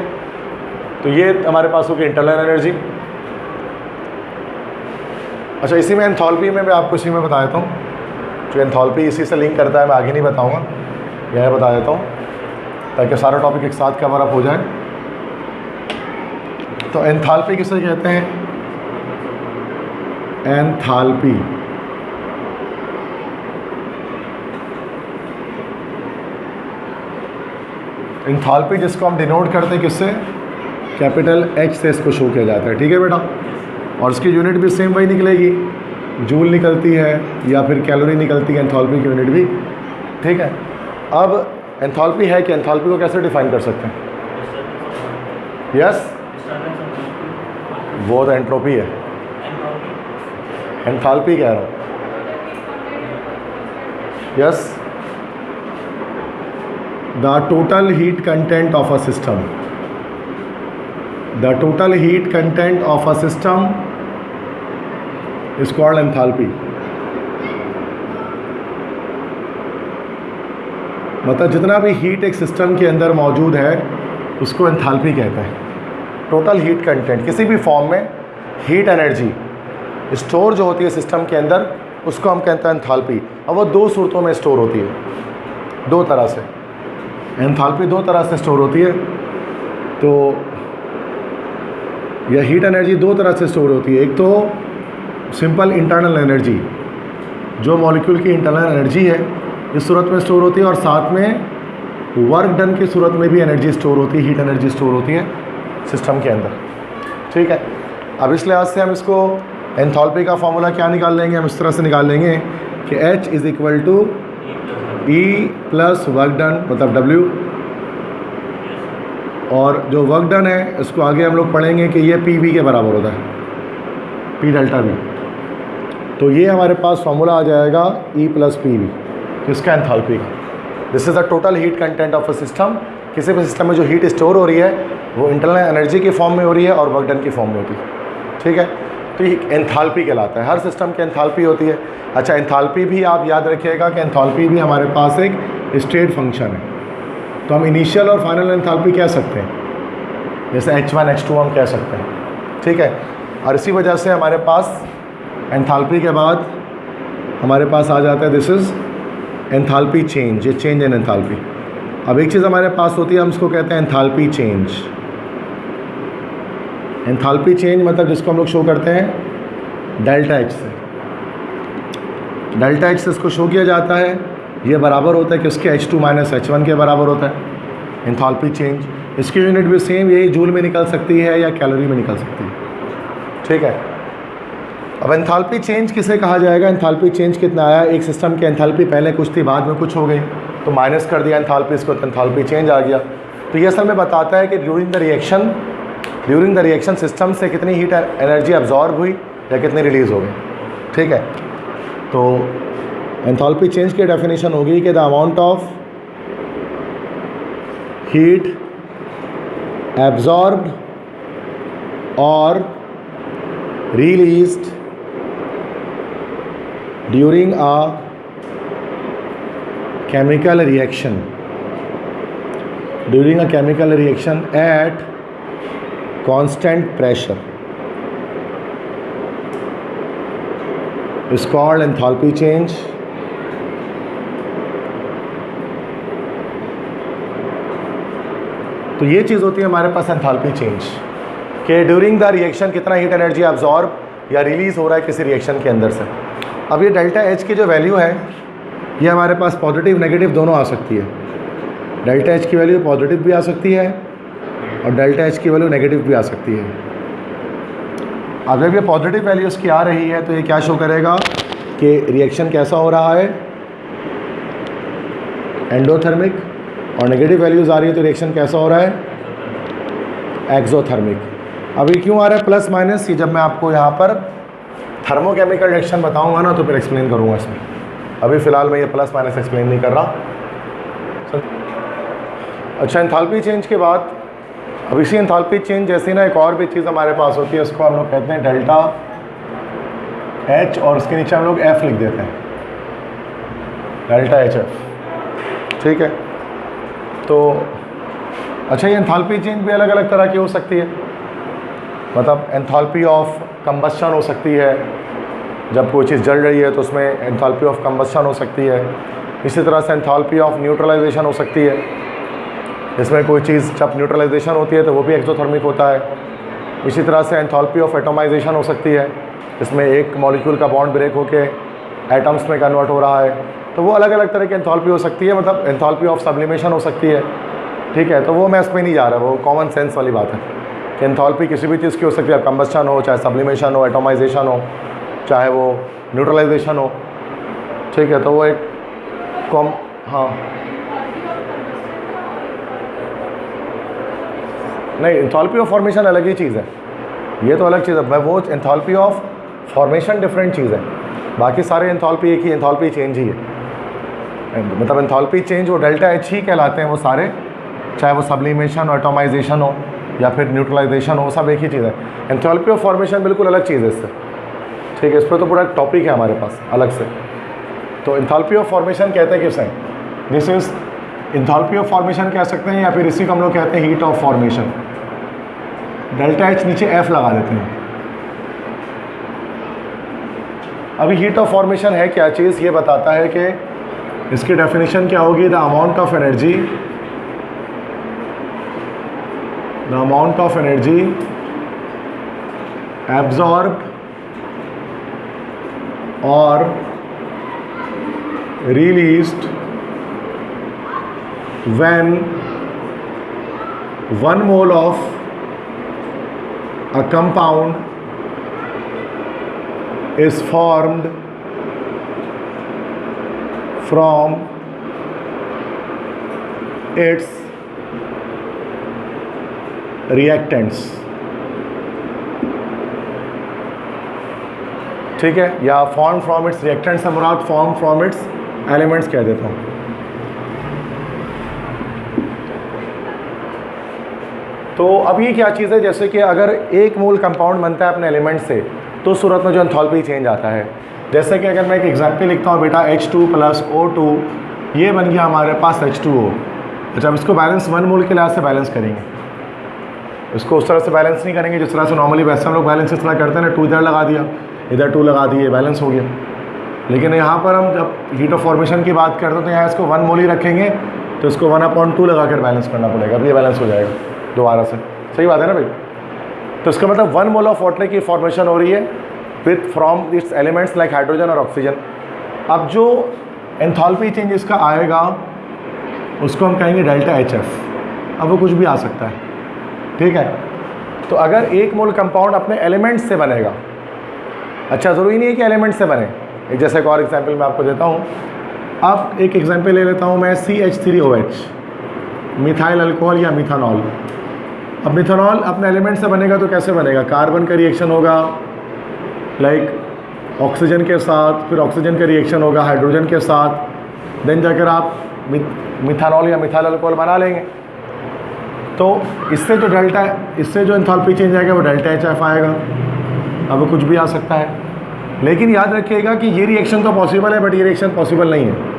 तो ये हमारे पास होगी इंटरनल एनर्जी। अच्छा, इसी में एंथैल्पी में मैं आपको इसी में बता देता हूँ, जो एंथैल्पी इसी से लिंक करता है, मैं आगे नहीं बताऊँगा, यह बता देता हूँ ताकि सारा टॉपिक एक साथ कवर अप हो जाए। तो एंथैल्पी किसे कहते हैं? एंथैल्पी एंथैल्पी जिसको हम डिनोट करते हैं किससे? कैपिटल H से इसको शो किया जाता है। ठीक है बेटा, और इसकी यूनिट भी सेम वही निकलेगी, जूल निकलती है या फिर कैलोरी निकलती है, एंथैल्पी की यूनिट भी। ठीक है, अब एंथैल्पी है कि एंथैल्पी को कैसे डिफाइन कर सकते हैं? यस, वो तो एंट्रोपी है, एंथैल्पी कह रहा हूँ। Yes, the total heat content of a system, the total heat content of a system is called enthalpy. मतलब जितना भी हीट एक सिस्टम के अंदर मौजूद है उसको एंथैल्पी कहते हैं। टोटल हीट कंटेंट, किसी भी फॉर्म में हीट एनर्जी स्टोर जो होती है सिस्टम के अंदर उसको हम कहते हैं एंथैल्पी। और वो दो सूरतों में स्टोर होती है, दो तरह से। एंथैल्पी दो तरह से स्टोर होती है। तो यह हीट एनर्जी दो तरह से स्टोर होती है। एक तो सिंपल इंटरनल एनर्जी, जो मॉलिक्यूल की इंटरनल एनर्जी है इस सूरत में स्टोर होती है, और साथ में वर्क डन की सूरत में भी एनर्जी स्टोर होती है, हीट एनर्जी स्टोर होती है सिस्टम के अंदर। ठीक है, अब इस लिहाज से हम इसको एंथैल्पी का फॉर्मूला क्या निकाल लेंगे? हम इस तरह से निकाल लेंगे कि H is equal to E plus work done, मतलब W, और जो वर्क डन है इसको आगे हम लोग पढ़ेंगे कि ये PV के बराबर होता है, P डेल्टा V। तो ये हमारे पास फॉर्मूला आ जाएगा E प्लस PV, किसका? एंथैल्पी का। This is the total heat content of a system. किसी भी सिस्टम में जो हीट स्टोर हो रही है वो इंटरनल एनर्जी की फॉर्म में हो रही है और वर्क डन की फॉर्म में होती है। ठीक है, तो ये एंथैल्पी कहलाता है। हर सिस्टम की एंथैल्पी होती है। अच्छा, एंथैल्पी भी आप याद रखिएगा कि एंथैल्पी भी हमारे पास एक स्टेट फंक्शन है। तो हम इनिशियल और फाइनल एंथैल्पी कह सकते हैं, जैसे H1 H2 हम कह सकते हैं। ठीक है, और इसी वजह से हमारे पास एंथैल्पी के बाद हमारे पास आ जाता है दिस इज़ एंथैल्पी चेंज, ये चेंज इन एंथैल्पी। अब एक चीज़ हमारे पास होती है, हम उसको कहते हैं एंथैल्पी चेंज। एंथैल्पी चेंज मतलब जिसको हम लोग शो करते हैं डेल्टा H से। डेल्टा H से इसको शो किया जाता है, ये बराबर होता है कि उसके H2 माइनस H1 के बराबर होता है एंथैल्पी चेंज। इसकी यूनिट भी सेम, यही जूल में निकल सकती है या कैलोरी में निकल सकती है। ठीक है, अब एंथैल्पी चेंज किसे कहा जाएगा? एंथैल्पी चेंज कितना आया? एक सिस्टम की एंथैल्पी पहले कुछ थी, बाद में कुछ हो गई, तो माइनस कर दिया एंथैल्पी इसको, तो एंथैल्पी चेंज आ गया। तो ये असल में बताता है कि ड्यूरिंग द रिएक्शन सिस्टम से कितनी हीट एनर्जी अब्जॉर्ब हुई या कितनी रिलीज़ हो गई। ठीक है, तो एंथैल्पी चेंज की डेफिनेशन होगी कि the amount of heat absorbed और released during a chemical reaction at constant pressure is called enthalpy change, तो ये चीज़ होती है हमारे पास एंथैल्पी चेंज, कि ड्यूरिंग द रिएक्शन कितना हीट एनर्जी अब्जॉर्ब या रिलीज़ हो रहा है किसी रिएक्शन के अंदर से। अब ये डेल्टा एच की जो वैल्यू है ये हमारे पास पॉजिटिव नेगेटिव दोनों आ सकती है। डेल्टा एच की वैल्यू पॉजिटिव भी आ सकती है और डेल्टा एच की वैल्यू नेगेटिव भी आ सकती है। अब जब ये पॉजिटिव वैल्यू इसकी आ रही है तो ये क्या शो करेगा कि रिएक्शन कैसा हो रहा है, एंडोथर्मिक, और नेगेटिव वैल्यूज़ आ रही है तो रिएक्शन कैसा हो रहा है, एक्सोथर्मिक। अभी क्यों आ रहा है प्लस माइनस, ये जब मैं आपको यहाँ पर थर्मोकेमिकल रिएक्शन बताऊँगा ना तो फिर एक्सप्लेन करूँगा इसमें। अभी फ़िलहाल मैं ये प्लस माइनस एक्सप्लेन नहीं कर रहा। अच्छा, एंथैल्पी चेंज के बाद अब इसी एंथैल्पी चेंज जैसी ना एक और भी चीज़ हमारे पास होती है, उसको हम लोग कहते हैं डेल्टा एच, और उसके नीचे हम लोग एफ लिख देते हैं, डेल्टा एच एफ। ठीक है, तो अच्छा, ये एंथैल्पी चेंज भी अलग अलग तरह की हो सकती है। मतलब एंथैल्पी ऑफ कंबस्शन हो सकती है, जब कोई चीज़ जल रही है तो उसमें एंथैल्पी ऑफ कंबस्शन हो सकती है। इसी तरह से एंथैल्पी ऑफ न्यूट्रलाइजेशन हो सकती है, इसमें कोई चीज़ जब न्यूट्रलाइजेशन होती है तो वो भी एक्सोथर्मिक होता है। इसी तरह से एंथैल्पी ऑफ एटोमाइजेशन हो सकती है, इसमें एक मॉलिक्यूल का बॉन्ड ब्रेक होके एटम्स में कन्वर्ट हो रहा है, तो वो अलग अलग तरह की एंथैल्पी हो सकती है। मतलब एंथैल्पी ऑफ सब्लिमेशन हो सकती है। ठीक है, तो वो मैं इसमें नहीं जा रहा, वो कॉमन सेंस वाली बात है कि एंथैल्पी किसी भी चीज़ की हो सकती है, कंबस्शन हो, चाहे सब्लिमेशन हो, एटोमाइजेशन हो, चाहे वो न्यूट्रलाइजेशन हो। ठीक है, तो वो एक हाँ नहीं, एंथैल्पी ऑफ फॉर्मेशन अलग ही चीज़ है, ये तो अलग चीज़ है। मैं वो एंथैल्पी ऑफ फॉर्मेशन डिफरेंट चीज़ है, बाकी सारे एंथैल्पी एक ही एंथैल्पी चेंज ही है। मतलब एंथैल्पी चेंज वो डेल्टा एच ही कहलाते हैं वो सारे, चाहे वो सब्लिमेशन हो, एटोमाइजेशन हो या फिर न्यूट्रलाइजेशन हो, सब एक ही चीज़ है। एंथैल्पी ऑफ फॉर्मेशन बिल्कुल अलग चीज़ है इससे। ठीक है, इस पर तो पूरा टॉपिक है हमारे पास अलग से। तो एंथैल्पी ऑफ फॉर्मेशन कहते हैं किसे, this is enthalpy of formation कह सकते हैं, या फिर इसी को हम लोग कहते हैं heat of formation. Delta H नीचे एफ लगा देते हैं। अभी हीट ऑफ फॉर्मेशन है क्या चीज़, ये बताता है कि इसकी डेफिनेशन क्या होगी, the amount of energy absorbed और released when 1 mole of a compound is formed from its reactants। ठीक है, या फॉर्म फ्रॉम इट्स रिएक्टेंट्स से मुराद फॉर्म फ्रॉम इट्स एलिमेंट्स कह देता हूँ। तो अब ये क्या चीज़ है, जैसे कि अगर एक मोल कंपाउंड बनता है अपने एलिमेंट से तो उस सूरत में जो एंथैल्पी चेंज आता है। जैसे कि अगर मैं एक एग्जाम्पल लिखता हूँ बेटा, H2 + O2, ये बन गया हमारे पास H2O। अच्छा, अब इसको बैलेंस 1 मोल के लिहाज से बैलेंस करेंगे, इसको उस तरह से बैलेंस नहीं करेंगे जिस तरह से नॉर्मली वैसे हम लोग बैलेंस इस तरह करते हैं ना, 2 इधर लगा दिया, इधर 2 लगा दिए, बैलेंस हो गया। लेकिन यहाँ पर हम जब हीट ऑफ फॉर्मेशन की बात करते हैं तो यहाँ इसको 1 मोल ही रखेंगे, तो इसको 1/2 लगा कर बैलेंस करना पड़ेगा, अब ये बैलेंस हो जाएगा दोबारा से। सही बात है ना भाई। तो इसका मतलब 1 मोल ऑफ वाटर की फॉर्मेशन हो रही है with from its elements like hydrogen और ऑक्सीजन। अब जो एंथैल्पी चेंज इसका आएगा उसको हम कहेंगे डेल्टा एच एफ। अब वो कुछ भी आ सकता है, ठीक है। तो अगर 1 मोल कंपाउंड अपने एलिमेंट्स से बनेगा, अच्छा ज़रूरी नहीं है कि एलिमेंट से बने। एक जैसे एक और एग्जांपल मैं आपको देता हूँ। अब एक एग्जांपल ले लेता हूँ मैं, CH3OH, मिथाइल अल्कोहल या मिथानॉल। अब मिथानॉल अपने एलिमेंट से बनेगा तो कैसे बनेगा, कार्बन का रिएक्शन होगा लाइक ऑक्सीजन के साथ, फिर ऑक्सीजन का रिएक्शन होगा हाइड्रोजन के साथ, देन जाकर आप मिथानॉल या मिथाइल अल्कोहल बना लेंगे। तो इससे जो एंथैल्पी चेंज आएगा वो डेल्टा एच एफ आएगा। अब वो कुछ भी आ सकता है, लेकिन याद रखिएगा कि ये रिएक्शन तो पॉसिबल है बट ये रिएक्शन पॉसिबल नहीं है।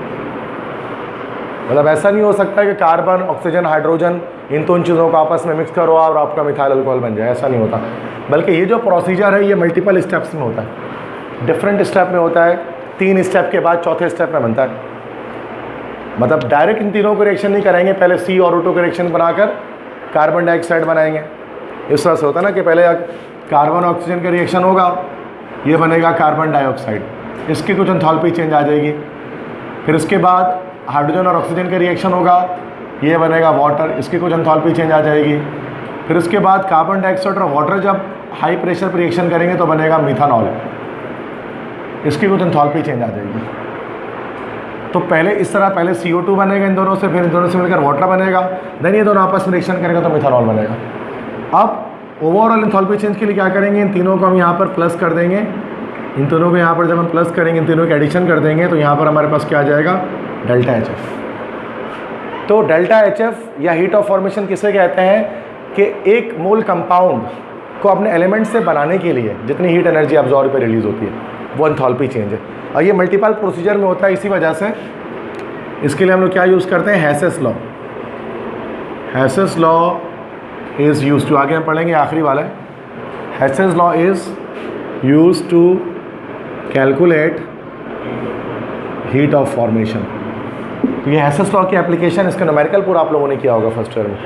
मतलब ऐसा नहीं हो सकता है कि कार्बन ऑक्सीजन हाइड्रोजन इन दोनों चीज़ों को आपस में मिक्स करो और आपका मिथाइल अल्कोहल बन जाए, ऐसा नहीं होता। बल्कि ये जो प्रोसीजर है ये मल्टीपल स्टेप्स में होता है, डिफरेंट स्टेप में होता है। 3 स्टेप के बाद चौथे स्टेप में बनता है। मतलब डायरेक्ट इन तीनों को रिएक्शन नहीं करेंगे, पहले C और O2 का रिएक्शन बनाकर कार्बन डाइऑक्साइड बनाएंगे। इस तरह से होता है ना कि पहले कार्बन ऑक्सीजन का रिएक्शन होगा, ये बनेगा कार्बन डाइऑक्साइड, इसकी कुछ एंथैल्पी चेंज आ जाएगी। फिर उसके बाद हाइड्रोजन और ऑक्सीजन का रिएक्शन होगा, ये बनेगा वाटर, इसकी कुछ एंथैल्पी चेंज आ जाएगी। फिर उसके बाद कार्बन डाइऑक्साइड और वाटर जब हाई प्रेशर पर रिएक्शन करेंगे तो बनेगा मिथानॉल, इसकी कुछ एंथैल्पी चेंज आ जाएगी। तो पहले इस तरह पहले CO2 बनेगा इन दोनों से, फिर इन दोनों से मिलकर वाटर बनेगा, देन ये दोनों आपस में रिएक्शन करेंगे तो मिथानॉल बनेगा। अब ओवरऑल एंथैल्पी चेंज के लिए क्या करेंगे, इन तीनों को हम यहाँ पर प्लस कर देंगे, इन तीनों को यहाँ पर जब हम प्लस करेंगे, इन तीनों के एडिशन कर देंगे तो यहाँ पर हमारे पास क्या आ जाएगा, डेल्टा HF। तो डेल्टा HF या हीट ऑफ फॉर्मेशन किसे कहते हैं कि एक मोल कंपाउंड को अपने एलिमेंट से बनाने के लिए जितनी हीट एनर्जी अब्जॉर्ब पे रिलीज होती है वो एंथैल्पी चेंज है। और ये मल्टीपल प्रोसीजर में होता है, इसी वजह से इसके लिए हम लोग क्या यूज़ करते हैं, Hess's law. Hess's law is use to, आगे हम पढ़ेंगे आखिरी वाला है, Hess's law is use to calculate heat of formation. तो ये हेसेस लॉ की एप्लीकेशन, इसका न्यूमेरिकल पूरा आप लोगों ने किया होगा फर्स्ट ईयर में,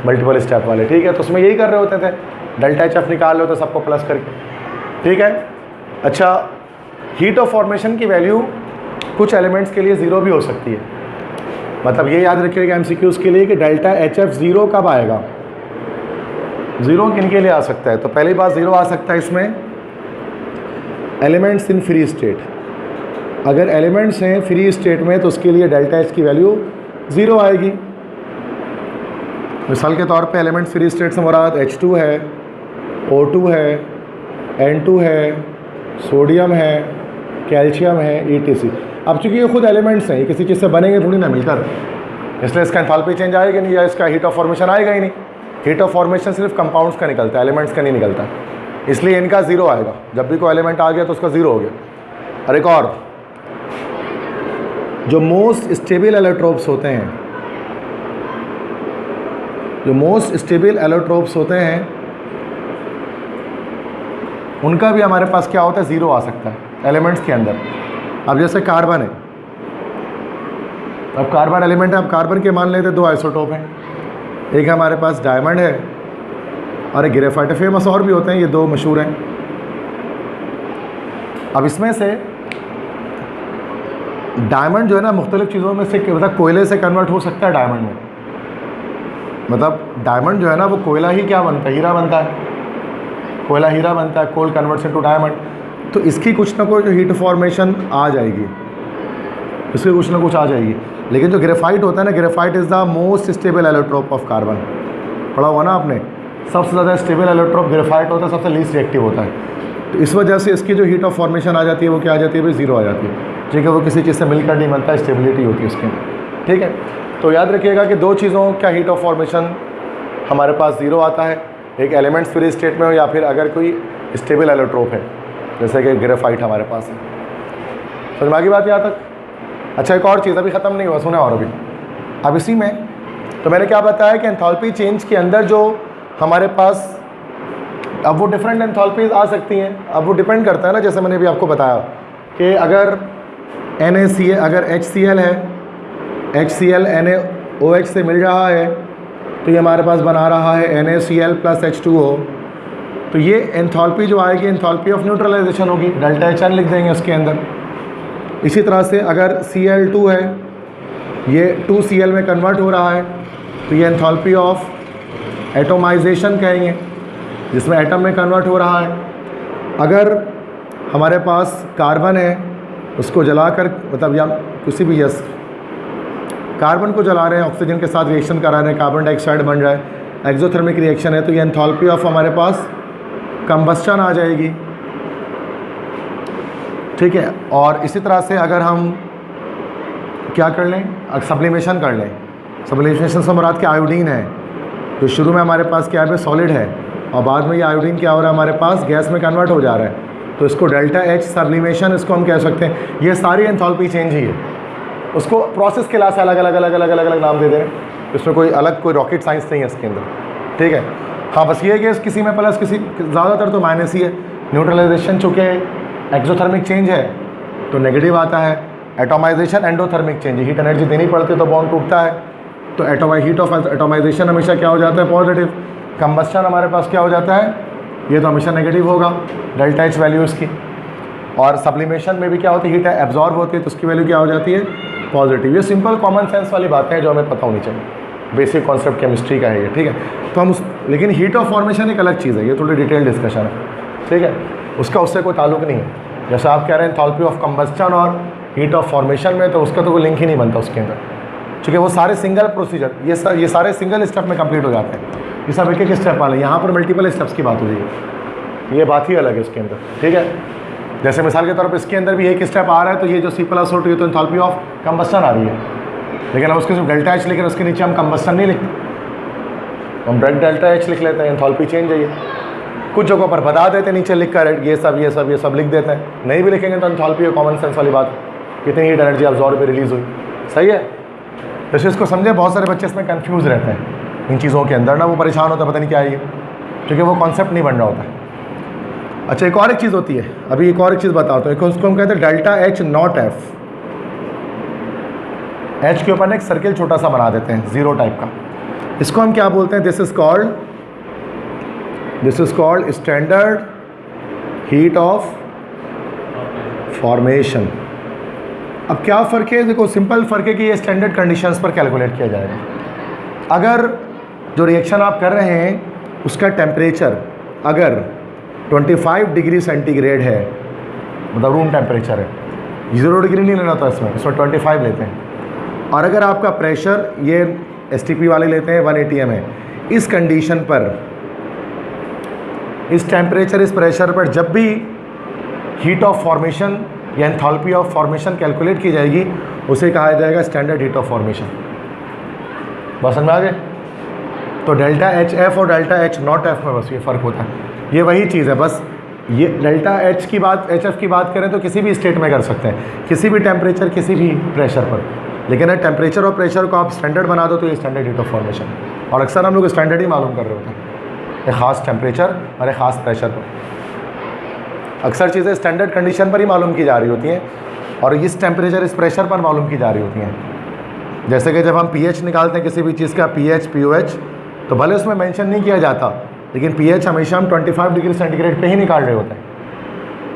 मल्टीपल स्टेप वाले, ठीक है। तो उसमें यही कर रहे होते थे, डेल्टा HF निकाल रहे होते सबको प्लस करके, ठीक है। अच्छा, हीट ऑफ फॉर्मेशन की वैल्यू कुछ एलिमेंट्स के लिए ज़ीरो भी हो सकती है, मतलब ये याद रखिएगा MCQs के लिए कि डेल्टा HF ज़ीरो कब आएगा, ज़ीरो किन के लिए आ सकता है। तो पहली बात ज़ीरो आ सकता है इसमें एलिमेंट्स इन फ्री स्टेट, अगर एलिमेंट्स हैं फ्री स्टेट में तो उसके लिए डेल्टा H की वैल्यू ज़ीरो आएगी। मिसाल के तौर पे एलिमेंट्स फ्री स्टेट से मुराद H2 है, O2 है, N2 है, सोडियम है, कैल्शियम है, ETC। अब चूंकि ये खुद एलिमेंट्स हैं, ये किसी चीज़ से बनेंगे थोड़ी ना मिलकर, इसलिए इसका एंथैल्पी चेंज आएगा नहीं या इसका हीट ऑफ फॉर्मेशन आएगा ही नहीं। हीट ऑफ फॉर्मेशन सिर्फ कंपाउंड्स का निकलता है, एलिमेंट्स का नहीं निकलता, इसलिए इनका ज़ीरो आएगा। जब भी कोई एलिमेंट आ गया तो उसका ज़ीरो हो गया। और एक और, जो मोस्ट स्टेबल एलोट्रोप्स होते हैं, जो मोस्ट स्टेबल एलोट्रोप्स होते हैं उनका भी हमारे पास क्या होता है, ज़ीरो आ सकता है एलिमेंट्स के अंदर। अब जैसे कार्बन है, अब कार्बन एलिमेंट है, अब कार्बन के मान लेते दो आइसोटोप हैं, एक हमारे पास डायमंड है और एक ग्रेफाइट है, फेमस और भी होते हैं, ये दो मशहूर हैं। अब इसमें से डायमंड जो है ना मुख्तलिफ चीज़ों में से, मतलब कोयले से कन्वर्ट हो सकता है डायमंड में, मतलब डायमंड जो है ना वो कोयला ही क्या बनता है, हीरा बनता है, कोयला हीरा बनता है, कोल कन्वर्ट्स इनटू डायमंड। तो इसकी कुछ ना कुछ हीट फॉर्मेशन आ जाएगी, इसकी कुछ ना कुछ आ जाएगी। लेकिन जो ग्रेफाइट होता है ना, graphite is the most stable allotrope of carbon, पढ़ा हुआ ना आपने, सबसे ज़्यादा स्टेबल एलोट्रोप ग्रेफाइट होता है, सबसे लीस्ट रिएक्टिव होता है। तो इस वजह से इसकी जो हीट ऑफ फॉर्मेशन आ जाती है वो क्या आ जाती है भाई, ज़ीरो आ जाती है, ठीक है। वो किसी चीज़ से मिलकर नहीं बनता, स्टेबिलिटी होती है उसके अंदर, ठीक है। तो याद रखिएगा कि दो चीज़ों का हीट ऑफ फॉर्मेशन हमारे पास ज़ीरो आता है, एक एलिमेंट्स फ्री स्टेट में हो या फिर अगर कोई स्टेबल एलोट्रोप है जैसे कि ग्रेफाइट हमारे पास है। समझ में आ गई बात यहाँ तक। अच्छा, एक और चीज़ अभी ख़त्म नहीं हुआ, सुना और अभी अब इसी में तो मैंने क्या बताया कि एंथैल्पी चेंज के अंदर जो हमारे पास, अब वो डिफरेंट एंथैल्पीज आ सकती हैं, अब वो डिपेंड करता है ना, जैसे मैंने अभी आपको बताया कि अगर NaCl, अगर HCl है, HCl NaOH से मिल रहा है तो ये हमारे पास बना रहा है NaCl + H2O। तो ये एंथैल्पी जो आएगी, एंथैल्पी ऑफ न्यूट्रलाइजेशन होगी, डेल्टा HN लिख देंगे उसके अंदर। इसी तरह से अगर Cl2 है, ये 2Cl में कन्वर्ट हो रहा है तो ये एंथैल्पी ऑफ एटोमाइजेशन कहेंगे, जिसमें एटम में कन्वर्ट हो रहा है। अगर हमारे पास कार्बन है, उसको जलाकर, मतलब या किसी भी यस कार्बन को जला रहे हैं, ऑक्सीजन के साथ रिएक्शन करा रहे हैं, कार्बन डाइऑक्साइड बन रहा है, एक्सोथर्मिक रिएक्शन है, तो ये एंथैल्पी ऑफ हमारे पास कंबस्टन आ जाएगी, ठीक है। और इसी तरह से अगर हम क्या कर लें, सब्लिमेशन कर लें, सब्लिमेशन से मुराद के आयोडीन है, तो शुरू में हमारे पास क्या है, सॉलिड है, और बाद में ये आयोडीन क्या हो रहा है, हमारे पास गैस में कन्वर्ट हो जा रहा है, तो इसको डेल्टा H सब्लिमेशन इसको हम कह सकते हैं। ये सारी एंथैल्पी चेंज ही है, उसको प्रोसेस के लास्ट अलग अलग अलग अलग अलग अलग नाम दे दें, इसमें कोई अलग कोई रॉकेट साइंस नहीं है इसके अंदर, ठीक है। हाँ, बस ये है कि किसी में प्लस, किसी ज़्यादातर तो माइनस ही है। न्यूट्रलाइजेशन चूँकि एक्सोथर्मिक चेंज है तो नेगेटिव आता है, atomisation endothermic change, heat energy देनी पड़ती है तो बॉन्ड टूटता है, तो हीट ऑफ एटोमाइजेशन हमेशा क्या हो जाता है, पॉजिटिव। कंबस्शन हमारे पास क्या हो जाता है, ये तो हमेशा नेगेटिव होगा, डेल्टा एच वैल्यू इसकी। और सब्लिमेशन में भी क्या होती है, हीट एब्जॉर्ब होती है तो उसकी वैल्यू क्या हो जाती है, पॉजिटिव। ये सिंपल कॉमन सेंस वाली बातें हैं जो हमें पता होनी चाहिए, बेसिक कॉन्सेप्ट केमिस्ट्री का है ये, ठीक है। तो हम लेकिन हीट ऑफ फॉर्मेशन एक अलग चीज़ है, ये थोड़ी डिटेल डिस्कशन है, ठीक है, उसका उससे कोई ताल्लुक नहीं है। जैसे आप कह रहे हैं एंथैल्पी ऑफ कंबस्शन और हीट ऑफ फॉर्मेशन में, तो उसका तो कोई लिंक ही नहीं बनता उसके अंदर, क्योंकि वो सारे सिंगल प्रोसीजर, ये सारे सिंगल स्टेप में कंप्लीट हो जाते हैं। ये सब एक एक स्टेप वाले, यहाँ पर मल्टीपल स्टेप्स की बात हो रही है, ये बात ही अलग है इसके अंदर, ठीक है। जैसे मिसाल के तौर पर इसके अंदर भी एक स्टेप आ रहा है, तो ये जो C+O2 ये तो एंथैल्पी ऑफ कंबस्शन आ रही है, लेकिन हम उसके सिर्फ डेल्टा एच लिख, उसके नीचे हम कंबस्शन नहीं लिखते, हम डायरेक्ट डेल्टा एच लिख लेते हैं, एंथैल्पी चेंज है ये। कुछ जगहों पर बता देते हैं नीचे लिख कर ये सब लिख देते हैं, नहीं भी लिखेंगे तो एंथैल्पी है, कॉमन सेंस वाली बात, कितनी हीट एनर्जी अब्जॉर्ब पे रिलीज़ हुई, सही है। जैसे इसको समझे, बहुत सारे बच्चे इसमें कंफ्यूज रहते हैं इन चीज़ों के अंदर ना, वो परेशान होता है पता नहीं क्या है ये, क्योंकि वो कॉन्सेप्ट नहीं बन रहा होता है। अच्छा, एक और एक चीज़ होती है, अभी एक और एक चीज़ बताता हूँ, उसको हम कहते हैं delta H not F. H के ऊपर एक सर्किल छोटा सा बना देते हैं जीरो टाइप का, इसको हम क्या बोलते हैं, this is called standard heat of formation. अब क्या फ़र्क है, देखो सिंपल फ़र्क है कि ये स्टैंडर्ड कंडीशंस पर कैलकुलेट किया जाएगा। अगर जो रिएक्शन आप कर रहे हैं उसका टेम्परेचर अगर 25 डिग्री सेंटीग्रेड है, मतलब रूम टेम्परेचर है, 0 डिग्री नहीं लेना था इसमें 25 लेते हैं, और अगर आपका प्रेशर ये STP वाले लेते हैं 1 atm है, इस कंडीशन पर, इस टेम्परेचर, इस प्रेशर पर जब भी हीट ऑफ फॉर्मेशन या एंथैल्पी ऑफ फॉर्मेशन कैलकुलेट की जाएगी, उसे कहा जाएगा स्टैंडर्ड हीट ऑफ फॉर्मेशन। बस समझ में आ गए। तो डेल्टा एच एफ और डेल्टा एच नॉट एफ में बस ये फ़र्क होता है, ये वही चीज़ है बस। ये डेल्टा एच की बात, एच एफ की बात करें तो किसी भी स्टेट में कर सकते हैं, किसी भी टेम्परेचर, किसी भी प्रेशर पर, लेकिन अगर टेम्परेचर और प्रेशर को आप स्टैंडर्ड बना दो तो ये स्टैंडर्ड हीट ऑफ फॉर्मेशन। और अक्सर हम लोग स्टैंडर्ड ही मालूम कर रहे होते हैं एक ख़ास टेम्परेचर और एक ख़ास प्रेशर पर, अक्सर चीज़ें स्टैंडर्ड कंडीशन पर ही मालूम की जा रही होती हैं और इस टेम्परेचर, इस प्रेशर पर मालूम की जा रही होती हैं। जैसे कि जब हम pH निकालते हैं किसी भी चीज़ का, pH pOH, तो भले उसमें मेंशन नहीं किया जाता, लेकिन pH हमेशा हम 25 डिग्री सेंटीग्रेड पे ही निकाल रहे होते हैं।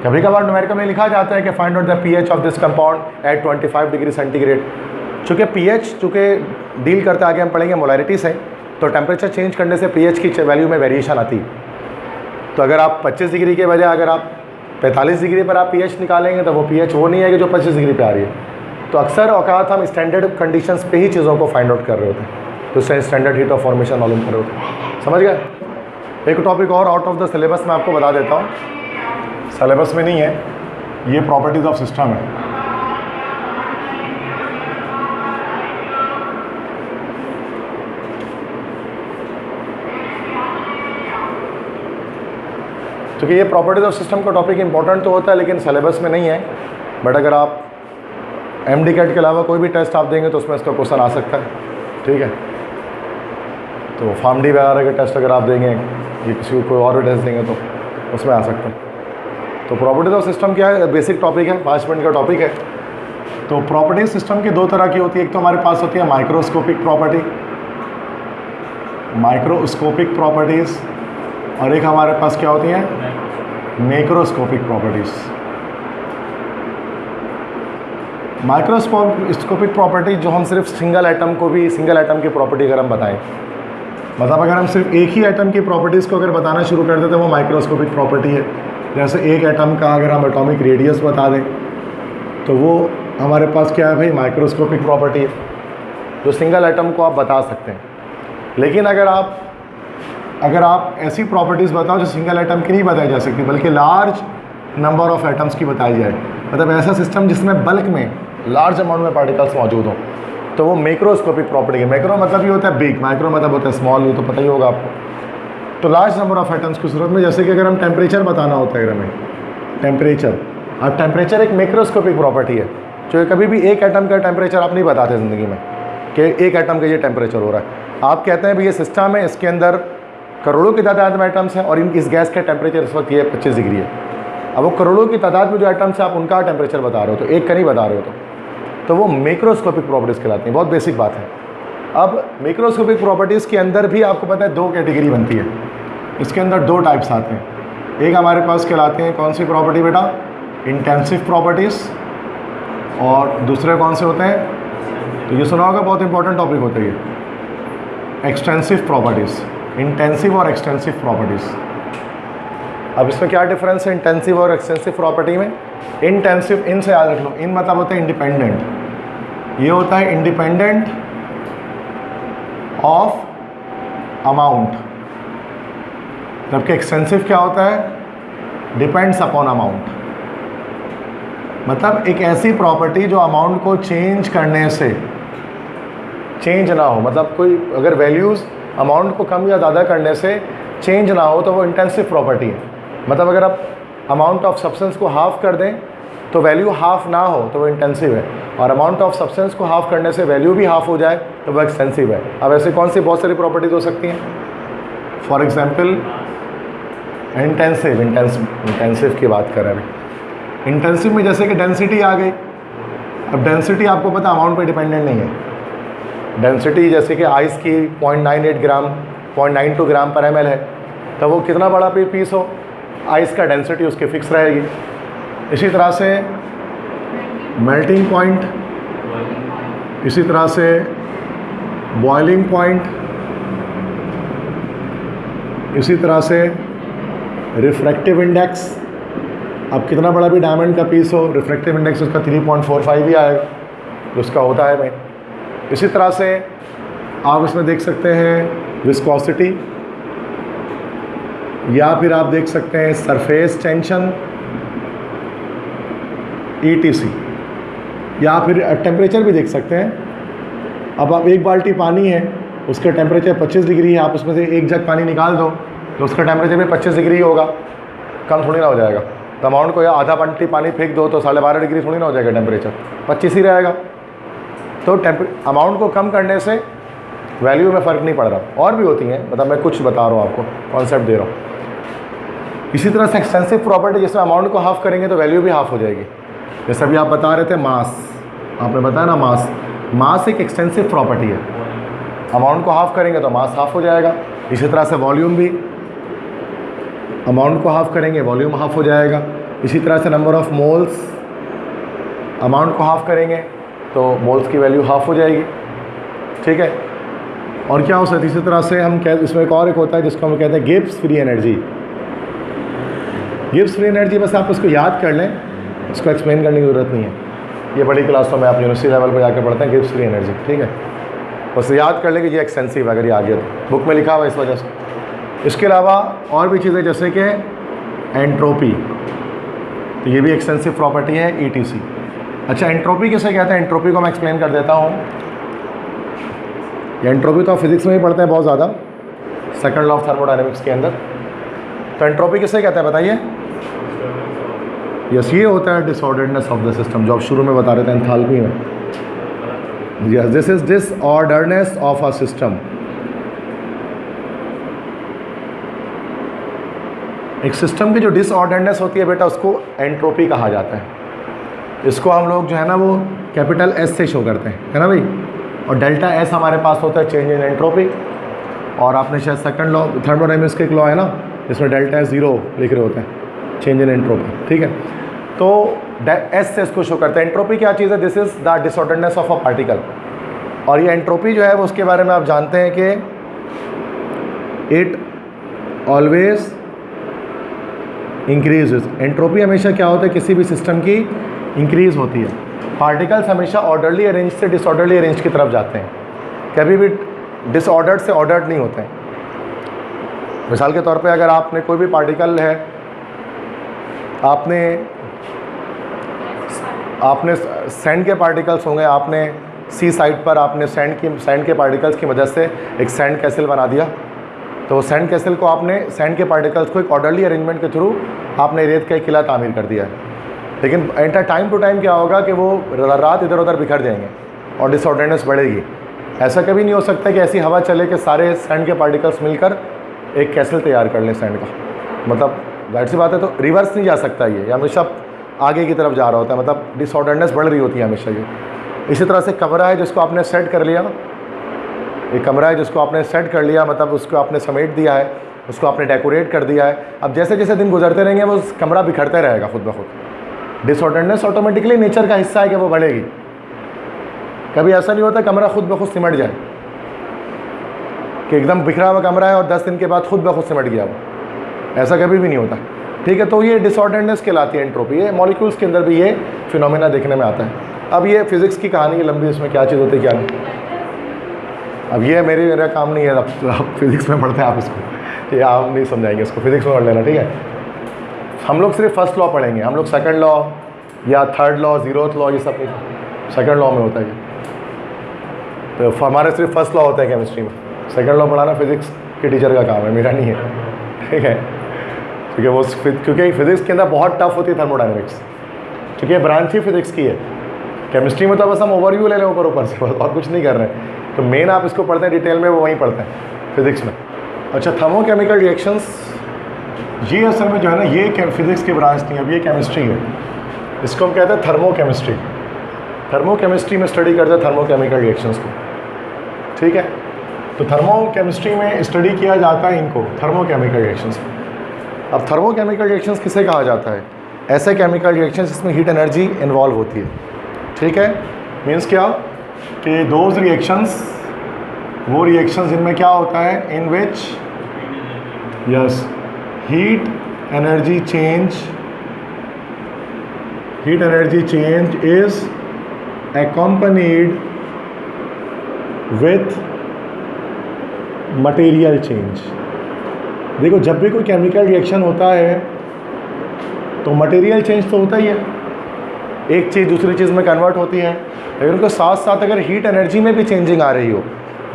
कभी कभार न्यूमेरिकल में लिखा जाता है कि find out the pH of this compound at 25 degree centigrade. चूँकि pH डील करते आगे हम पढ़ेंगे मोलैरिटी से, तो टेम्परेचर चेंज करने से pH की वैल्यू में वेरिएशन आती है। तो अगर आप 25 डिग्री के बजाय अगर आप 45 डिग्री पर आप pH निकालेंगे तो वो pH वो नहीं है कि जो 25 डिग्री पे आ रही है। तो अक्सर औकात हम स्टैंडर्ड कंडीशंस पे ही चीज़ों को फाइंड आउट कर रहे होते हैं, तो उससे स्टैंडर्ड हीट ऑफ फॉर्मेशन मालूम कर रहे होते हैं। समझ गए। एक टॉपिक और आउट ऑफ द सिलेबस मैं आपको बता देता हूँ, सिलेबस में नहीं है, ये प्रॉपर्टीज़ ऑफ सिस्टम है। क्योंकि ये प्रॉपर्टीज ऑफ सिस्टम का टॉपिक इंपॉर्टेंट तो होता है लेकिन सिलेबस में नहीं है, बट अगर आप MD-CAT के अलावा कोई भी टेस्ट आप देंगे तो उसमें इसका क्वेश्चन आ सकता है, ठीक है। तो फार्मडी वगैरह के टेस्ट अगर आप देंगे या किसी कोई और भी टेस्ट देंगे तो उसमें आ सकता है। तो प्रॉपर्टीज ऑफ सिस्टम क्या है, बेसिक टॉपिक है, 5 मिनट का टॉपिक है। तो प्रॉपर्टीज सिस्टम की 2 तरह की होती है, एक तो हमारे पास होती है माइक्रोस्कोपिक प्रॉपर्टी, माइक्रोस्कोपिक प्रॉपर्टीज़, और एक हमारे पास क्या होती है, मैक्रोस्कोपिक प्रॉपर्टीज़। माइक्रोस्कोपिक प्रॉपर्टी जो हम सिर्फ सिंगल एटम को भी, सिंगल एटम की प्रॉपर्टी अगर हम बताएं, मतलब अगर हम सिर्फ एक ही एटम की प्रॉपर्टीज़ को अगर बताना शुरू कर देते हैं वो माइक्रोस्कोपिक प्रॉपर्टी है। जैसे एक एटम का अगर हम एटॉमिक रेडियस बता दें तो वो हमारे पास क्या है भाई, माइक्रोस्कोपिक प्रॉपर्टी है, जो सिंगल एटम को आप बता सकते हैं। लेकिन अगर आप ऐसी प्रॉपर्टीज़ बताओ जो सिंगल एटम की नहीं बताई जा सकती बल्कि लार्ज नंबर ऑफ एटम्स की बताई जाए, मतलब ऐसा सिस्टम जिसमें बल्क में लार्ज अमाउंट में पार्टिकल्स मौजूद हों, तो वो मैक्रोस्कोपिक प्रॉपर्टी है। मैक्रो मतलब ये होता है बिग, माइक्रो मतलब होता है स्मॉल, ये तो पता ही होगा आपको। तो लार्ज नंबर ऑफ एटम्स की सूरत में, जैसे कि अगर हम टेम्परेचर बताना होता है, अगर हमें टेम्परेचर, अब टेम्परेचर एक मैक्रोस्कोपिक प्रॉपर्टी है, जो कभी भी एक एटम का टेम्परेचर आप नहीं बताते ज़िंदगी में कि एक एटम का ये टेम्परेचर हो रहा है। आप कहते हैं भाई ये सिस्टम है, इसके अंदर करोड़ों की तादाद में एटम्स हैं और इस गैस का टेम्परेचर इस वक्त ये 25 डिग्री है। अब वो करोड़ों की तादाद में जो एटम्स है आप उनका टेम्परेचर बता रहे हो, तो एक का नहीं बता रहे हो, तो वो मैक्रोस्कोपिक प्रॉपर्टीज़ कहलाती हैं। बहुत बेसिक बात है, अब मैक्रोस्कोपिक प्रॉपर्टीज़ के अंदर भी आपको पता है 2 कैटेगरी बनती है, इसके अंदर 2 टाइप्स आते हैं। एक हमारे पास कहलाते हैं कौन सी प्रॉपर्टी बेटा, इंटेंसिव प्रॉपर्टीज़, और दूसरे कौन से होते हैं, तो ये सुना होगा, बहुत इंपॉर्टेंट टॉपिक होता है ये, एक्सटेंसिव प्रॉपर्टीज़, इंटेंसिव और एक्सटेंसिव प्रॉपर्टीज़। अब इसमें क्या डिफरेंस है इंटेंसिव और एक्सटेंसिव प्रॉपर्टी में? इंटेंसिव, इन से याद रख लो, इन मतलब होता है इंडिपेंडेंट, ये होता है इंडिपेंडेंट ऑफ अमाउंट, जबकि एक्सटेंसिव क्या होता है, डिपेंड्स अपॉन अमाउंट। मतलब एक ऐसी प्रॉपर्टी जो अमाउंट को चेंज करने से चेंज ना हो, मतलब कोई अगर वैल्यूज़ अमाउंट को कम या ज़्यादा करने से चेंज ना हो तो वो इंटेंसिव प्रॉपर्टी है। मतलब अगर आप अमाउंट ऑफ सब्सटेंस को हाफ कर दें तो वैल्यू हाफ ना हो तो वो इंटेंसिव है, और अमाउंट ऑफ सब्सटेंस को हाफ करने से वैल्यू भी हाफ हो जाए तो वो एक्सटेंसिव है। अब ऐसे कौन सी बहुत सारी प्रॉपर्टीज हो सकती हैं? फॉर एग्जांपल इंटेंसिव की बात करें अभी। इंटेंसिव में जैसे कि डेंसिटी आ गई। अब डेंसिटी आपको पता अमाउंट पे डिपेंडेंट नहीं है। डेंसिटी जैसे कि आइस की 0.98 ग्राम 0.92 ग्राम पर ml है, तो वो कितना बड़ा भी पीस हो, आइस का डेंसिटी उसकी फिक्स रहेगी। इसी तरह से मेल्टिंग पॉइंट, इसी तरह से बॉइलिंग पॉइंट, इसी तरह से रिफ्रैक्टिव इंडेक्स। अब कितना बड़ा भी डायमंड का पीस हो, रिफ्रैक्टिव इंडेक्स उसका 3.45 ही आएगा, उसका होता है भाई। इसी तरह से आप इसमें देख सकते हैं विस्कोसिटी, या फिर आप देख सकते हैं सरफेस टेंशन ETC, या फिर टेम्परेचर भी देख सकते हैं। अब आप एक बाल्टी पानी है, उसका टेम्परेचर 25 डिग्री है, आप उसमें से एक जग पानी निकाल दो तो उसका टेम्परेचर भी 25 डिग्री होगा, कम थोड़ी ना हो जाएगा। तो अमाउंट को या आधा बाल्टी पानी फेंक दो तो 12.5 डिग्री थोड़ी ना हो जाएगा, टेम्परेचर 25 ही रहेगा। तो अमाउंट को कम करने से वैल्यू में फ़र्क नहीं पड़ रहा। और भी होती हैं, मतलब मैं कुछ बता रहा हूँ आपको, कॉन्सेप्ट दे रहा हूँ। इसी तरह से एक्सटेंसिव प्रॉपर्टी, जिसमें अमाउंट को हाफ करेंगे तो वैल्यू भी हाफ हो जाएगी। जैसे अभी आप बता रहे थे मास, आपने बताया ना मास एक एक्सटेंसिव प्रॉपर्टी है। अमाउंट को हाफ करेंगे तो मास हाफ हो जाएगा। इसी तरह से वॉल्यूम भी, अमाउंट को हाफ करेंगे वॉल्यूम हाफ हो जाएगा। इसी तरह से नंबर ऑफ मोल्स, अमाउंट को हाफ करेंगे तो मोल्स की वैल्यू हाफ हो जाएगी, ठीक है। और क्या हो सकता है, इसी तरह से हम इसमें एक और होता है जिसको हम कहते हैं Gibbs free energy. Gibbs free energy बस आप उसको याद कर लें, उसको एक्सप्लेन करने की ज़रूरत नहीं है। ये बड़ी क्लासों में आप यूनिवर्सिटी लेवल पर जाकर पढ़ते हैं गिब्स फ्री एनर्जी, ठीक है। बस याद कर लें कि ये एक्सटेंसिव अगर ये आ गया तो बुक में लिखा हुआ इस वजह से। इसके अलावा और भी चीज़ें जैसे कि एंट्रोपी, तो ये भी एक्सटेंसिव प्रॉपर्टी है ETC। अच्छा, एंट्रोपी किसे कहते हैं? एंट्रोपी को मैं एक्सप्लेन कर देता हूँ। एंट्रोपी तो आप फिजिक्स में ही पढ़ते हैं बहुत ज़्यादा, सेकंड लॉ ऑफ थर्मोडायनेमिक्स के अंदर। तो एंट्रोपी किसे कहते हैं बताइए? यस, ये होता है डिसऑर्डर्डनेस ऑफ द सिस्टम, जो आप शुरू में बता रहे थे एंथैल्पी में। Yes, this is disorderness of a system. एक सिस्टम की जो डिसऑर्डरनेस होती है बेटा, उसको एंट्रोपी कहा जाता है। इसको हम लोग जो है ना वो कैपिटल S से शो करते हैं, है ना भाई। और डेल्टा S हमारे पास होता है चेंज इन एंट्रोपी। और आपने शायद सेकंड लॉ थर्मोडायनेमिक्स का एक लॉ है ना, जिसमें डेल्टा S 0 लिख रहे होते हैं, चेंज इन एंट्रोपी, ठीक है। तो S से इसको शो करते हैं। एंट्रोपी क्या चीज़ है? This is the disorderness of a particle. और ये एंट्रोपी जो है वो उसके बारे में आप जानते हैं कि इट ऑलवेज इंक्रीजेज। एंट्रोपी हमेशा क्या होता है, किसी भी सिस्टम की इंक्रीज़ होती है। पार्टिकल्स हमेशा ऑर्डरली अरेंज से डिसऑर्डरली अरेंज की तरफ जाते हैं, कभी भी डिसऑर्डर्ड से ऑर्डर्ड नहीं होते हैं। मिसाल के तौर पे अगर आपने कोई भी पार्टिकल है, आपने सैंड के पार्टिकल्स होंगे, आपने सी साइड पर आपने सैंड के पार्टिकल्स की मदद से एक सैंड कैसल बना दिया, तो सैंड कैसल को आपने सैंड के पार्टिकल्स को एक ऑर्डरली अरेंजमेंट के थ्रू आपने रेत का एक किला तामीर कर दिया है। लेकिन एंटर टाइम टू टाइम क्या होगा कि वो रात इधर उधर बिखर जाएंगे और डिसऑर्डरनेस बढ़ेगी। ऐसा कभी नहीं हो सकता कि ऐसी हवा चले कि सारे सैंड के पार्टिकल्स मिलकर एक कैसल तैयार कर लें सैंड का। मतलब जाहिर सी बात है, तो रिवर्स नहीं जा सकता ये हमेशा आगे की तरफ जा रहा होता है, मतलब डिसऑर्डरनेस बढ़ रही होती है हमेशा ये। इसी तरह से कमरा है जिसको आपने सेट कर लिया, एक कमरा है जिसको आपने सेट कर लिया, मतलब उसको आपने समेट दिया है, उसको आपने डेकोरेट कर दिया है। अब जैसे जैसे दिन गुजरते रहेंगे वो कमरा बिखरते रहेगा खुद ब खुद। डिसऑर्डरनेस ऑटोमेटिकली नेचर का हिस्सा है कि वो बढ़ेगी। कभी ऐसा नहीं होता कमरा खुद ब खुद सिमट जाए कि एकदम बिखरा हुआ कमरा है और 10 दिन के बाद खुद ब खुद सिमट गया वो, ऐसा कभी भी नहीं होता। ठीक है, तो ये डिसऑर्डरनेस कहलाती है एंट्रोपी। ये मॉलिक्यूल्स के अंदर भी ये फिनोमेना देखने में आता है। अब ये फिज़िक्स की कहानी है लंबी, इसमें क्या चीज़ होती है क्या नहीं। अब ये मेरा काम नहीं है, अब आप फिज़िक्स में पढ़ते हैं आप इसको, ये आप नहीं समझाएंगे इसको, फिज़िक्स में पढ़ लेना। ठीक है, हम लोग सिर्फ फर्स्ट लॉ पढ़ेंगे, हम लोग सेकंड लॉ या थर्ड लॉ, 0th लॉ, ये सब नहीं, सेकंड लॉ में होता है। तो हमारे सिर्फ फर्स्ट लॉ होता है केमिस्ट्री में, सेकंड लॉ पढ़ाना फिज़िक्स के टीचर का काम है, मेरा नहीं है। ठीक है, क्योंकि वो क्योंकि फिज़िक्स के अंदर बहुत टफ होती है थर्मोडायनेमिक्स, क्योंकि ये ब्रांच ही फिज़िक्स की है। केमिस्ट्री में तो बस हम ओवरव्यू ले लें ऊपर से, और कुछ नहीं कर रहे हैं। तो मेन आप इसको पढ़ते हैं डिटेल में, वो वहीं पढ़ते हैं फिज़िक्स में। अच्छा, थर्मोकेमिकल रिएक्शंस, ये असल में जो है ना, ये फिज़िक्स की ब्रांच नहीं है, अब ये केमिस्ट्री है। इसको हम कहते हैं थर्मोकेमिस्ट्री। थर्मोकेमिस्ट्री में स्टडी करते हैं थर्मोकेमिकल रिएक्शंस को। ठीक है, तो थर्मोकेमिस्ट्री में स्टडी किया जाता है इनको, थर्मोकेमिकल रिएक्शंस। अब थर्मोकेमिकल रिएक्शंस किसे कहा जाता है? ऐसे केमिकल रिएक्शंस जिसमें हीट एनर्जी इन्वॉल्व होती है। ठीक है, मीन्स क्या कि दोज रिएक्शंस, वो रिएक्शंस जिनमें क्या होता है, in which yes heat energy change is accompanied with material change. देखो, जब भी कोई केमिकल रिएक्शन होता है तो मटेरियल चेंज तो होता ही है, एक चीज़ दूसरी चीज़ में कन्वर्ट होती है, लेकिन उनके साथ साथ अगर हीट एनर्जी में भी चेंजिंग आ रही हो,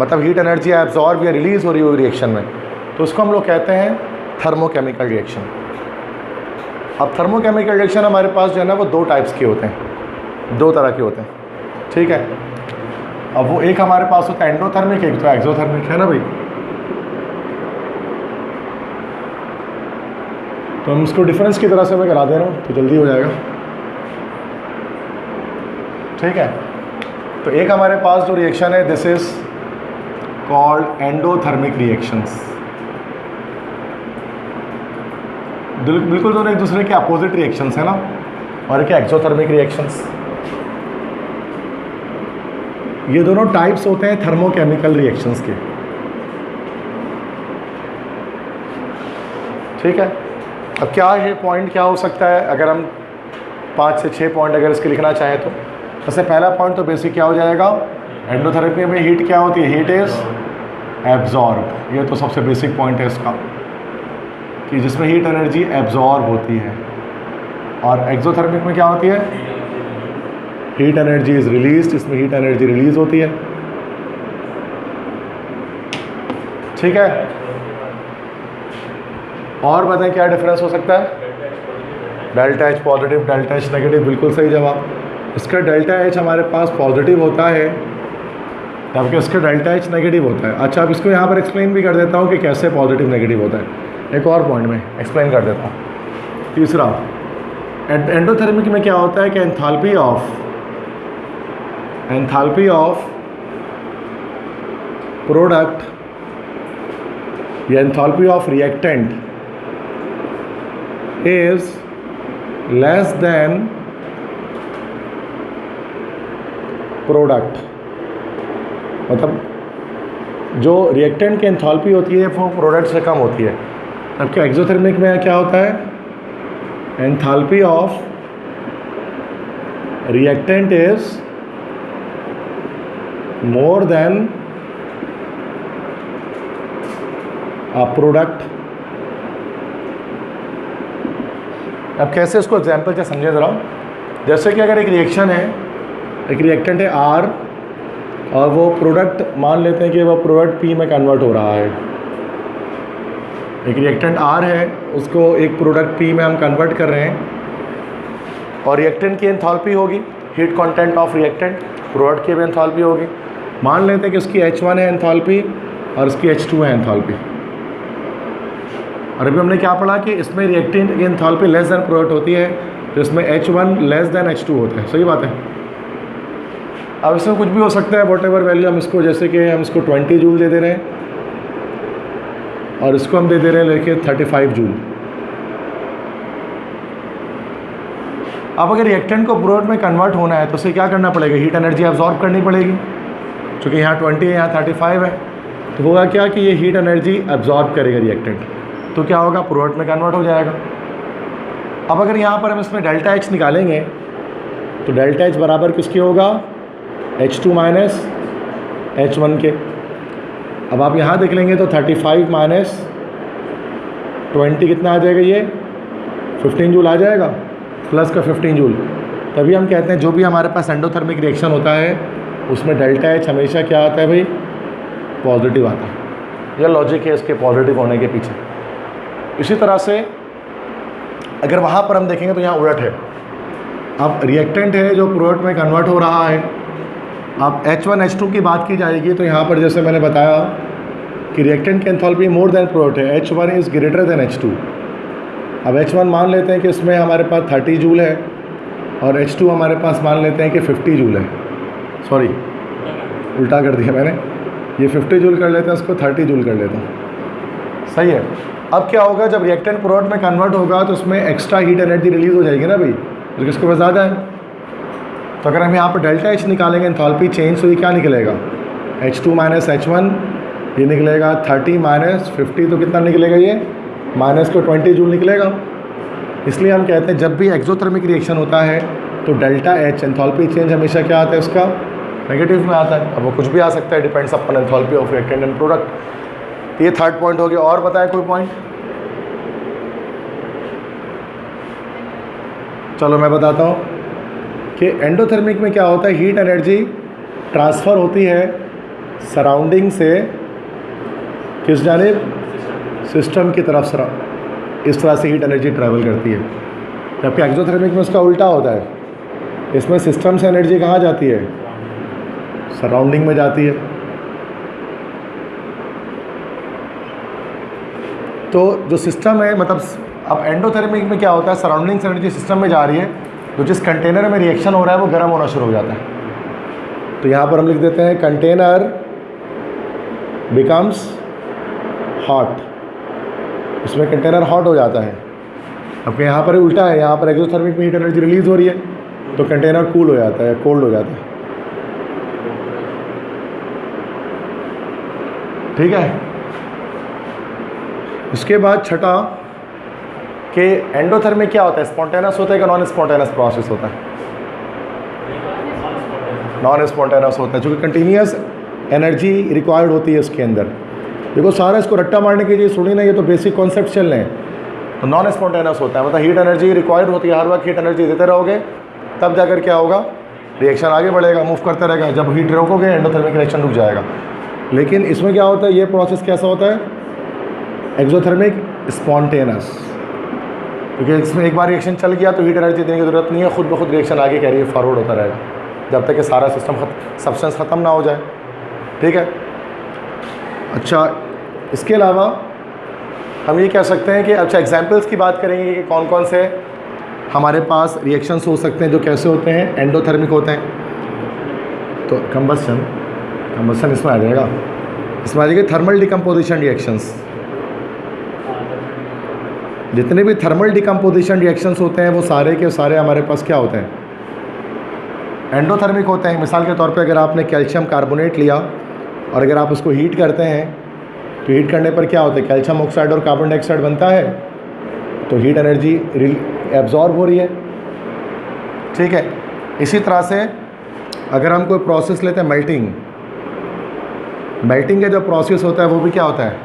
मतलब हीट एनर्जी एब्जॉर्ब या रिलीज़ हो रही हो रिएक्शन में, तो उसको हम लोग कहते हैं थर्मोकेमिकल रिएक्शन। अब थर्मोकेमिकल रिएक्शन हमारे पास जो है ना, वो 2 टाइप्स के होते हैं, 2 तरह के होते हैं। ठीक है, अब वो एक हमारे पास होता है एंडोथर्मिक, एक तो एक्सोथर्मिक, है ना भाई। तो हम इसको डिफरेंस की तरह से मैं करा दे रहा हूँ तो जल्दी हो जाएगा। ठीक है, तो एक हमारे पास जो रिएक्शन है, this is called endothermic reactions. बिल्कुल दोनों एक दूसरे के अपोजिट रिएक्शंस है ना, और एक एक्सोथर्मिक रिएक्शंस। ये दोनों टाइप्स होते हैं थर्मोकेमिकल रिएक्शंस के। ठीक है, अब क्या है पॉइंट, क्या हो सकता है अगर हम 5 से 6 पॉइंट अगर इसके लिखना चाहें तो। सबसे पहला पॉइंट तो बेसिक क्या हो जाएगा, एंडोथेरेपी में हीट क्या होती है, हीट इज एब्जॉर्ब। ये तो सबसे बेसिक पॉइंट है इसका, कि जिसमें हीट एनर्जी एब्जॉर्ब होती है। और एक्सोथर्मिक में क्या होती है, हीट एनर्जी इज रिलीज्ड, इसमें हीट एनर्जी रिलीज होती है। ठीक है, और बताएं क्या डिफरेंस हो सकता है। Delta H positive, delta H negative, बिल्कुल सही जवाब। इसका डेल्टा एच हमारे पास पॉजिटिव होता है, जबकि इसका डेल्टा एच नेगेटिव होता है। अच्छा, अब इसको यहाँ पर एक्सप्लेन भी कर देता हूँ कि कैसे पॉजिटिव नेगेटिव होता है। एक और पॉइंट में एक्सप्लेन कर देता हूँ। तीसरा, एंडोथर्मिक में क्या होता है कि एंथैल्पी ऑफ प्रोडक्ट या enthalpy of reactant is less than product. मतलब जो रिएक्टेंट की एंथैल्पी होती है वो प्रोडक्ट से कम होती है। जबकि एक्सोथर्मिक में क्या होता है, enthalpy of reactant is more than a product. अब कैसे इसको एग्जाम्पल से समझें ज़रा। जैसे कि अगर एक रिएक्शन है, एक रिएक्टेंट है R, और वो प्रोडक्ट मान लेते हैं कि वो प्रोडक्ट P में कन्वर्ट हो रहा है। एक रिएक्टेंट R है, उसको एक प्रोडक्ट P में हम कन्वर्ट कर रहे हैं, और रिएक्टेंट की एंथैल्पी होगी, heat content of reactant, product की भी एंथैल्पी होगी। मान लेते हैं कि उसकी H1 है एंथैल्पी और इसकी H2 है एंथैल्पी। और अभी हमने क्या पढ़ा कि इसमें रिएक्टेंट की एंथैल्पी लेस देन प्रोडक्ट होती है, तो इसमें H1 लेस देन H2 होता है। सही बात है। अब इसमें कुछ भी हो सकता है, वॉट एवर वैल्यू हम इसको, जैसे कि हम इसको 20 जूल दे रहे हैं और इसको हम दे दे रहे हैं लेके 35 जूल। अब अगर रिएक्टेंट को प्रोडक्ट में कन्वर्ट होना है तो उसे क्या करना पड़ेगा, हीट एनर्जी एब्जॉर्ब करनी पड़ेगी। क्योंकि यहाँ 20 है, यहाँ 35 है, तो होगा क्या कि ये हीट एनर्जी एब्जॉर्ब करेगा रिएक्टेंट, तो क्या होगा, प्रोडक्ट में कन्वर्ट हो जाएगा। अब अगर यहाँ पर हम इसमें डेल्टा एच निकालेंगे तो डेल्टा एच बराबर किसके होगा, H2 माइनस H1 के। अब आप यहाँ देख लेंगे तो 35 माइनस 20 कितना आ जाएगा, ये 15 जूल आ जाएगा, प्लस का 15 जूल। तभी हम कहते हैं जो भी हमारे पास एंडोथर्मिक रिएक्शन होता है उसमें डेल्टा एच हमेशा क्या आता है भाई, पॉजिटिव आता है। यह लॉजिक है इसके पॉजिटिव होने के पीछे। इसी तरह से अगर वहाँ पर हम देखेंगे तो यहाँ उलट है। अब रिएक्टेंट है जो प्रोडक्ट में कन्वर्ट हो रहा है, अब H1 H2 की बात की जाएगी तो यहाँ पर जैसे मैंने बताया कि रिएक्टेंट की एंथैल्पी मोर देन प्रोडक्ट है, H1 is greater than H2। अब H1 मान लेते हैं कि इसमें हमारे पास 30 जूल है और H2 हमारे पास मान लेते हैं कि 50 जूल है। सॉरी, उल्टा कर दिया मैंने, ये 50 जूल कर लेते हैं, इसको 30 जूल कर लेता हूँ। सही है। अब क्या होगा, जब रिएक्टेंट प्रोडक्ट में कन्वर्ट होगा तो उसमें एक्स्ट्रा हीट एनर्जी रिलीज़ हो जाएगी ना भाई, तो किसके पास ज़्यादा है। तो अगर हम यहाँ पर डेल्टा एच निकालेंगे एंथैल्पी चेंज, तो ये क्या निकलेगा, H2 माइनस H1, ये निकलेगा 30 माइनस 50, तो कितना निकलेगा, ये माइनस को 20 जूल निकलेगा। इसलिए हम कहते हैं जब भी एक्सोथर्मिक रिएक्शन होता है तो डेल्टा एच एंथैल्पी चेंज हमेशा क्या आता है, उसका नेगेटिव में आता है। अब वो कुछ भी आ सकता है, depends upon enthalpy of reactant and product. ये थर्ड पॉइंट हो गया। और बताएं कोई पॉइंट? चलो मैं बताता हूँ कि एंडोथर्मिक में क्या होता है, हीट एनर्जी ट्रांसफ़र होती है सराउंडिंग से किस जानिब, सिस्टम की तरफ। इस तरह से हीट एनर्जी ट्रैवल करती है। जबकि एक्सोथर्मिक में उसका उल्टा होता है, इसमें सिस्टम से एनर्जी कहाँ जाती है, सराउंडिंग में जाती है। तो जो सिस्टम है, मतलब अब एंडोथर्मिक में क्या होता है, सराउंडिंग से एनर्जी सिस्टम में जा रही है, तो जिस कंटेनर में रिएक्शन हो रहा है वो गर्म होना शुरू हो जाता है। तो यहाँ पर हम लिख देते हैं कंटेनर बिकम्स हॉट, इसमें कंटेनर हॉट हो जाता है। अब यहाँ पर उल्टा है, यहाँ पर एक्सोथर्मिक में हीट एनर्जी रिलीज़ हो रही है तो कंटेनर कूल हो जाता है, कोल्ड हो जाता है। ठीक है। उसके बाद छठा कि एंडोथर्मिक क्या होता है, स्पॉन्टेनियस होता है कि नॉन स्पॉन्टेनियस प्रोसेस होता है? नॉन स्पॉन्टेनियस होता है, क्योंकि कंटिन्यूस एनर्जी रिक्वायर्ड होती है इसके अंदर। देखो सारा इसको रट्टा मारने की चीज़ सुनी ना, ये तो बेसिक कॉन्सेप्ट चल रहे हैं। तो नॉन स्पॉन्टेनियस होता है, मतलब हीट एनर्जी रिक्वायर्ड होती है, हर वक्त हीट एनर्जी देते रहोगे तब जाकर क्या होगा, रिएक्शन आगे बढ़ेगा, मूव करता रहेगा। जब हीट रोकोगे एंडोथर्मिक रिएक्शन रुक जाएगा। लेकिन इसमें क्या होता है, ये प्रोसेस कैसा होता है, एक्सोथर्मिक स्पॉन्टेनियस, क्योंकि इसमें एक बार रिएक्शन चल गया तो हीट एनर्जी देने की ज़रूरत नहीं है, खुद ब खुद रिएक्शन आगे कैरी फॉरवर्ड होता रहेगा जब तक कि सारा सिस्टम सब्सटेंस ख़त्म ना हो जाए। ठीक है। अच्छा, इसके अलावा हम ये कह सकते हैं कि अच्छा एग्जांपल्स की बात करेंगे कि कौन कौन से हमारे पास रिएक्शंस हो सकते हैं जो कैसे होते हैं, एंडोथर्मिक होते हैं। तो कंबस्शन इसमें आ जाएगा, इसमें आ जाएगी थर्मल डिकम्पोजिशन रिएक्शंस। जितने भी थर्मल डिकम्पोजिशन रिएक्शंस होते हैं वो सारे के सारे हमारे पास क्या होते हैं, एंडोथर्मिक होते हैं। मिसाल के तौर पे अगर आपने कैल्शियम कार्बोनेट लिया और अगर आप उसको हीट करते हैं तो हीट करने पर क्या होता है, कैल्शियम ऑक्साइड और कार्बन डाइऑक्साइड बनता है, तो हीट एनर्जी एब्जॉर्ब हो रही है। ठीक है। इसी तरह से अगर हम कोई प्रोसेस लेते हैं मेल्टिंग का जो प्रोसेस होता है वो भी क्या होता है,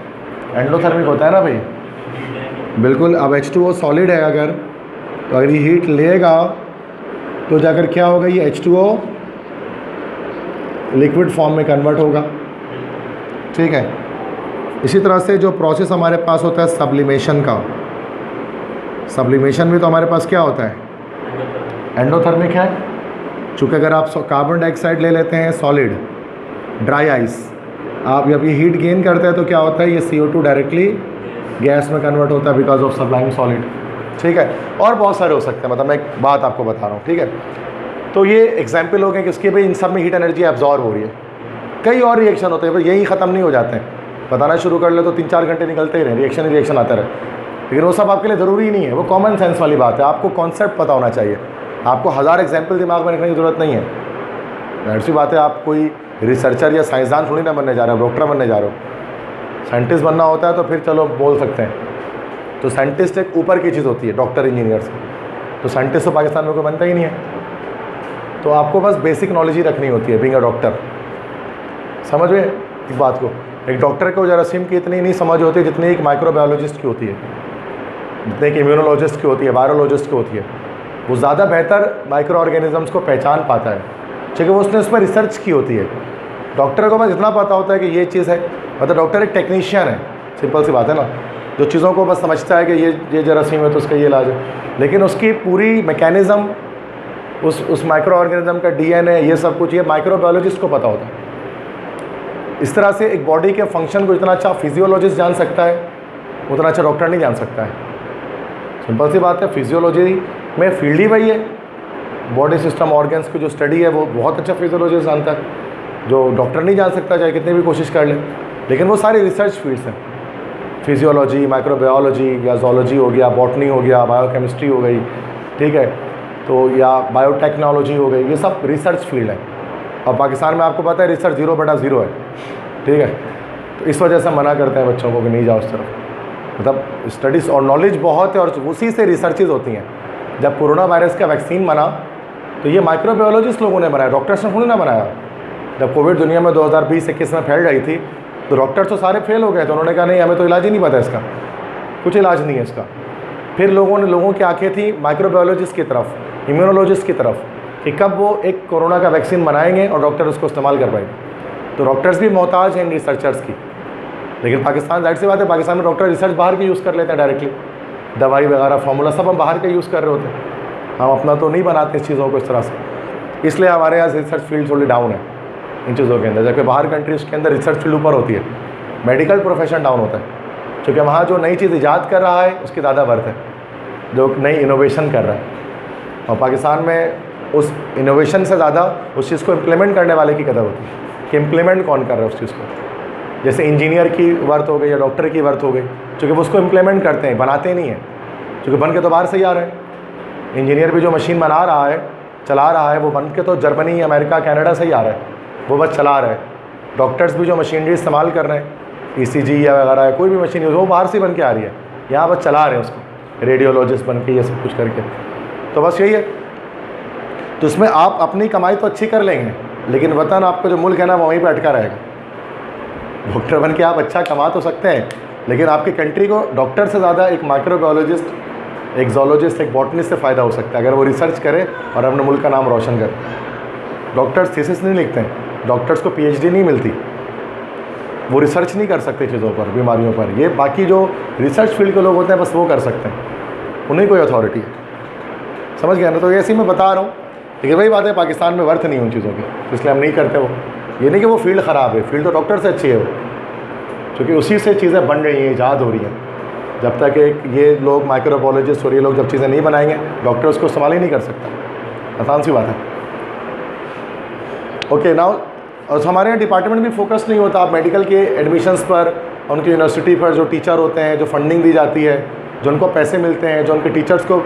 एंडोथर्मिक होता है ना भाई। बिल्कुल। अब H2O सॉलिड है अगर, तो अगर ये हीट लेगा तो जाकर क्या होगा, ये H2O लिक्विड फॉर्म में कन्वर्ट होगा। ठीक है। इसी तरह से जो प्रोसेस हमारे पास होता है सब्लिमेशन का, सब्लिमेशन में तो हमारे पास क्या होता है, एंडोथर्मिक है। चूँकि अगर आप कार्बन डाइऑक्साइड ले लेते हैं सॉलिड, ड्राई आइस, आप जब ये हीट गेन करते हैं तो क्या होता है, ये CO2 डायरेक्टली गैस में कन्वर्ट होता है बिकॉज ऑफ सब्लाइम सॉलिड। ठीक है। और बहुत सारे हो सकते हैं, मतलब मैं एक बात आपको बता रहा हूँ। ठीक है। तो ये एग्जाम्पल हो गए कि इसके भाई इन सब में हीट एनर्जी एब्जॉर्ब हो रही है। कई और रिएक्शन होते हैं, भाई यही ख़त्म नहीं हो जाते हैं। बताना शुरू कर ले तो 3-4 घंटे निकलते ही रहे, रिएक्शन ही रिएक्शन आता रहे, लेकिन वो सब आपके लिए ज़रूरी नहीं है। वो कॉमन सेंस वाली बात है, आपको कॉन्सेप्ट पता होना चाहिए। आपको 1000 एग्जाम्पल दिमाग में रखने की ज़रूरत नहीं है। ऐसी बात है, आप कोई रिसर्चर या साइंसदान थोड़ी ना बनने जा रहे हो, डॉक्टर बनने जा रहे हो। साइंटिस्ट बनना होता है तो फिर चलो बोल सकते हैं। तो साइंटिस्ट एक ऊपर की चीज़ होती है डॉक्टर इंजीनियर से। तो साइंटिस्ट तो पाकिस्तान में कोई बनता ही नहीं है। तो आपको बस बेसिक नॉलेज ही रखनी होती है बीइंग अ डॉक्टर। समझ में इस बात को? एक डॉक्टर को जरासीम की इतनी नहीं समझ होती जितनी एक माइक्रोबायोलॉजिस्ट की होती है, जितनी एक इम्यूनोलॉजिस्ट की होती है, वायरोलॉजिस्ट की होती है। वो ज़्यादा बेहतर माइक्रो ऑर्गेनिजम्स को पहचान पाता है क्योंकि वो उसने उस पर रिसर्च की होती है। डॉक्टर को बस इतना पता होता है कि ये चीज़ है, मतलब डॉक्टर एक टेक्नीशियन है, सिंपल सी बात है ना, जो चीज़ों को बस समझता है कि ये जरासीम है तो उसका ये इलाज है, लेकिन उसकी पूरी मैकेनिज़्म, उस माइक्रो ऑर्गेनिज्म का डीएनए, ये सब कुछ ये माइक्रोबायोलॉजिस्ट को पता होता है। इस तरह से एक बॉडी के फंक्शन को इतना अच्छा फिजियोलॉजिस्ट जान सकता है, उतना अच्छा डॉक्टर नहीं जान सकता है। सिंपल सी बात है, फिजियोलॉजी में फील्ड ही वही है। बॉडी सिस्टम ऑर्गन्स की जो स्टडी है वो बहुत अच्छा फिजियोलॉजिस्ट जानता है, जो डॉक्टर नहीं जान सकता चाहे कितनी भी कोशिश कर ले। लेकिन वो सारी रिसर्च फील्ड्स हैं, फिजियोलॉजी, माइक्रोबायोलॉजी या जोलॉजी हो गया, बॉटनी हो गया, बायोकेमिस्ट्री हो गई, ठीक है, तो या बायोटेक्नोलॉजी हो गई, ये सब रिसर्च फील्ड है। और पाकिस्तान में आपको पता है रिसर्च 0/0 है, ठीक है। तो इस वजह से मना करते हैं बच्चों को कि नहीं जाओ उस तरफ। मतलब स्टडीज़ और नॉलेज बहुत है और उसी से रिसर्चेज होती हैं। जब कोरोना वायरस का वैक्सीन बना तो ये माइक्रोबायोलॉजिस्ट लोगों ने बनाया, डॉक्टर्स ने थोड़ी ना बनाया। जब कोविड दुनिया में 2020-21 में फैल रही थी तो डॉक्टर्स तो सारे फेल हो गए, तो उन्होंने कहा नहीं हमें तो इलाज ही नहीं पता इसका, कुछ इलाज नहीं है इसका। फिर लोगों की आंखें थी माइक्रोबायोलॉजिस्ट की तरफ, इम्यूनोलॉजिस्ट की तरफ, कि कब वो एक कोरोना का वैक्सीन बनाएंगे और डॉक्टर उसको इस्तेमाल कर पाएंगे। तो डॉक्टर्स भी मोहताज हैं इन रिसर्चर्स की। लेकिन पाकिस्तान, जाहिर सी बात है, पाकिस्तान में डॉक्टर रिसर्च बाहर के यूज़ कर लेते हैं डायरेक्टली, दवाई वगैरह फार्मूला सब हम बाहर के यूज़ कर रहे होते हैं। हम अपना तो नहीं बनाते इस चीज़ों को इस तरह से, इसलिए हमारे यहाँ रिसर्च फील्ड थोड़ी डाउन है इन चीज़ों के अंदर। जबकि बाहर कंट्रीज़ के अंदर रिसर्च फील्ड ऊपर होती है, मेडिकल प्रोफेशन डाउन होता है, क्योंकि वहाँ जो नई चीज़ ईजाद कर रहा है उसकी ज़्यादा वर्थ है, जो नई इनोवेशन कर रहा है। और पाकिस्तान में उस इनोवेशन से ज़्यादा उस चीज़ को इम्प्लीमेंट करने वाले की कदर होती है कि इम्प्लीमेंट कौन कर रहा है उस चीज़ को। जैसे इंजीनियर की वर्थ हो गई या डॉक्टर की वर्थ हो गई, क्योंकि वो उसको इम्प्लीमेंट करते हैं, बनाते नहीं हैं, क्योंकि बन के तो बाहर से ही आ रहे हैं। इंजीनियर भी जो मशीन बना रहा है, चला रहा है, वो बन के तो जर्मनी, अमेरिका, कनाडा से ही आ रहा है, वो बस चला रहा है। डॉक्टर्स भी जो मशीनरी इस्तेमाल कर रहे हैं, ECG या वगैरह कोई भी मशीन वो बाहर से बन के आ रही है, यहाँ बस चला रहे हैं उसको, रेडियोलॉजिस्ट बन के ये सब कुछ करके। तो बस यही है। तो इसमें आप अपनी कमाई तो अच्छी कर लेंगे, लेकिन वतन आपका जो मुल्क है ना वो वहीं पर अटका रहेगा। डॉक्टर बन के आप अच्छा कमा तो सकते हैं, लेकिन आपकी कंट्री को डॉक्टर से ज़्यादा एक माइक्रोबायोलॉजिस्ट, एक जोलॉजिस्ट, एक बॉटनिस्ट से फ़ायदा हो सकता है अगर वो रिसर्च करे और अपने मुल्क का नाम रोशन करे। डॉक्टर्स थीसिस नहीं लिखते हैं, डॉक्टर्स को PhD नहीं मिलती, वो रिसर्च नहीं कर सकते चीज़ों पर, बीमारियों पर। ये बाकी जो रिसर्च फील्ड के लोग होते हैं बस वो कर सकते हैं, उन्हीं कोई अथॉरिटी है। समझ गया ना? तो ऐसे ही मैं बता रहा हूँ, लेकिन वही बात है पाकिस्तान में वर्थ नहीं उन चीज़ों की, इसलिए हम नहीं करते। वो ये नहीं कि वो फील्ड ख़राब है, फील्ड तो डॉक्टर से अच्छी है वो, क्योंकि उसी से चीज़ें बन रही हैं, ईजाद हो रही हैं। जब तक एक ये लोग माइक्रोबायोलॉजिस्ट और ये लोग जब चीज़ें नहीं बनाएंगे, डॉक्टर उसको इस्तेमाल ही नहीं कर सकता। आसान सी बात है। ओके नाउ, और हमारे यहाँ डिपार्टमेंट भी फोकस नहीं होता। आप मेडिकल के एडमिशन्स पर, उनकी यूनिवर्सिटी पर जो टीचर होते हैं, जो फंडिंग दी जाती है, जो उनको पैसे मिलते हैं, जो उनके टीचर्स को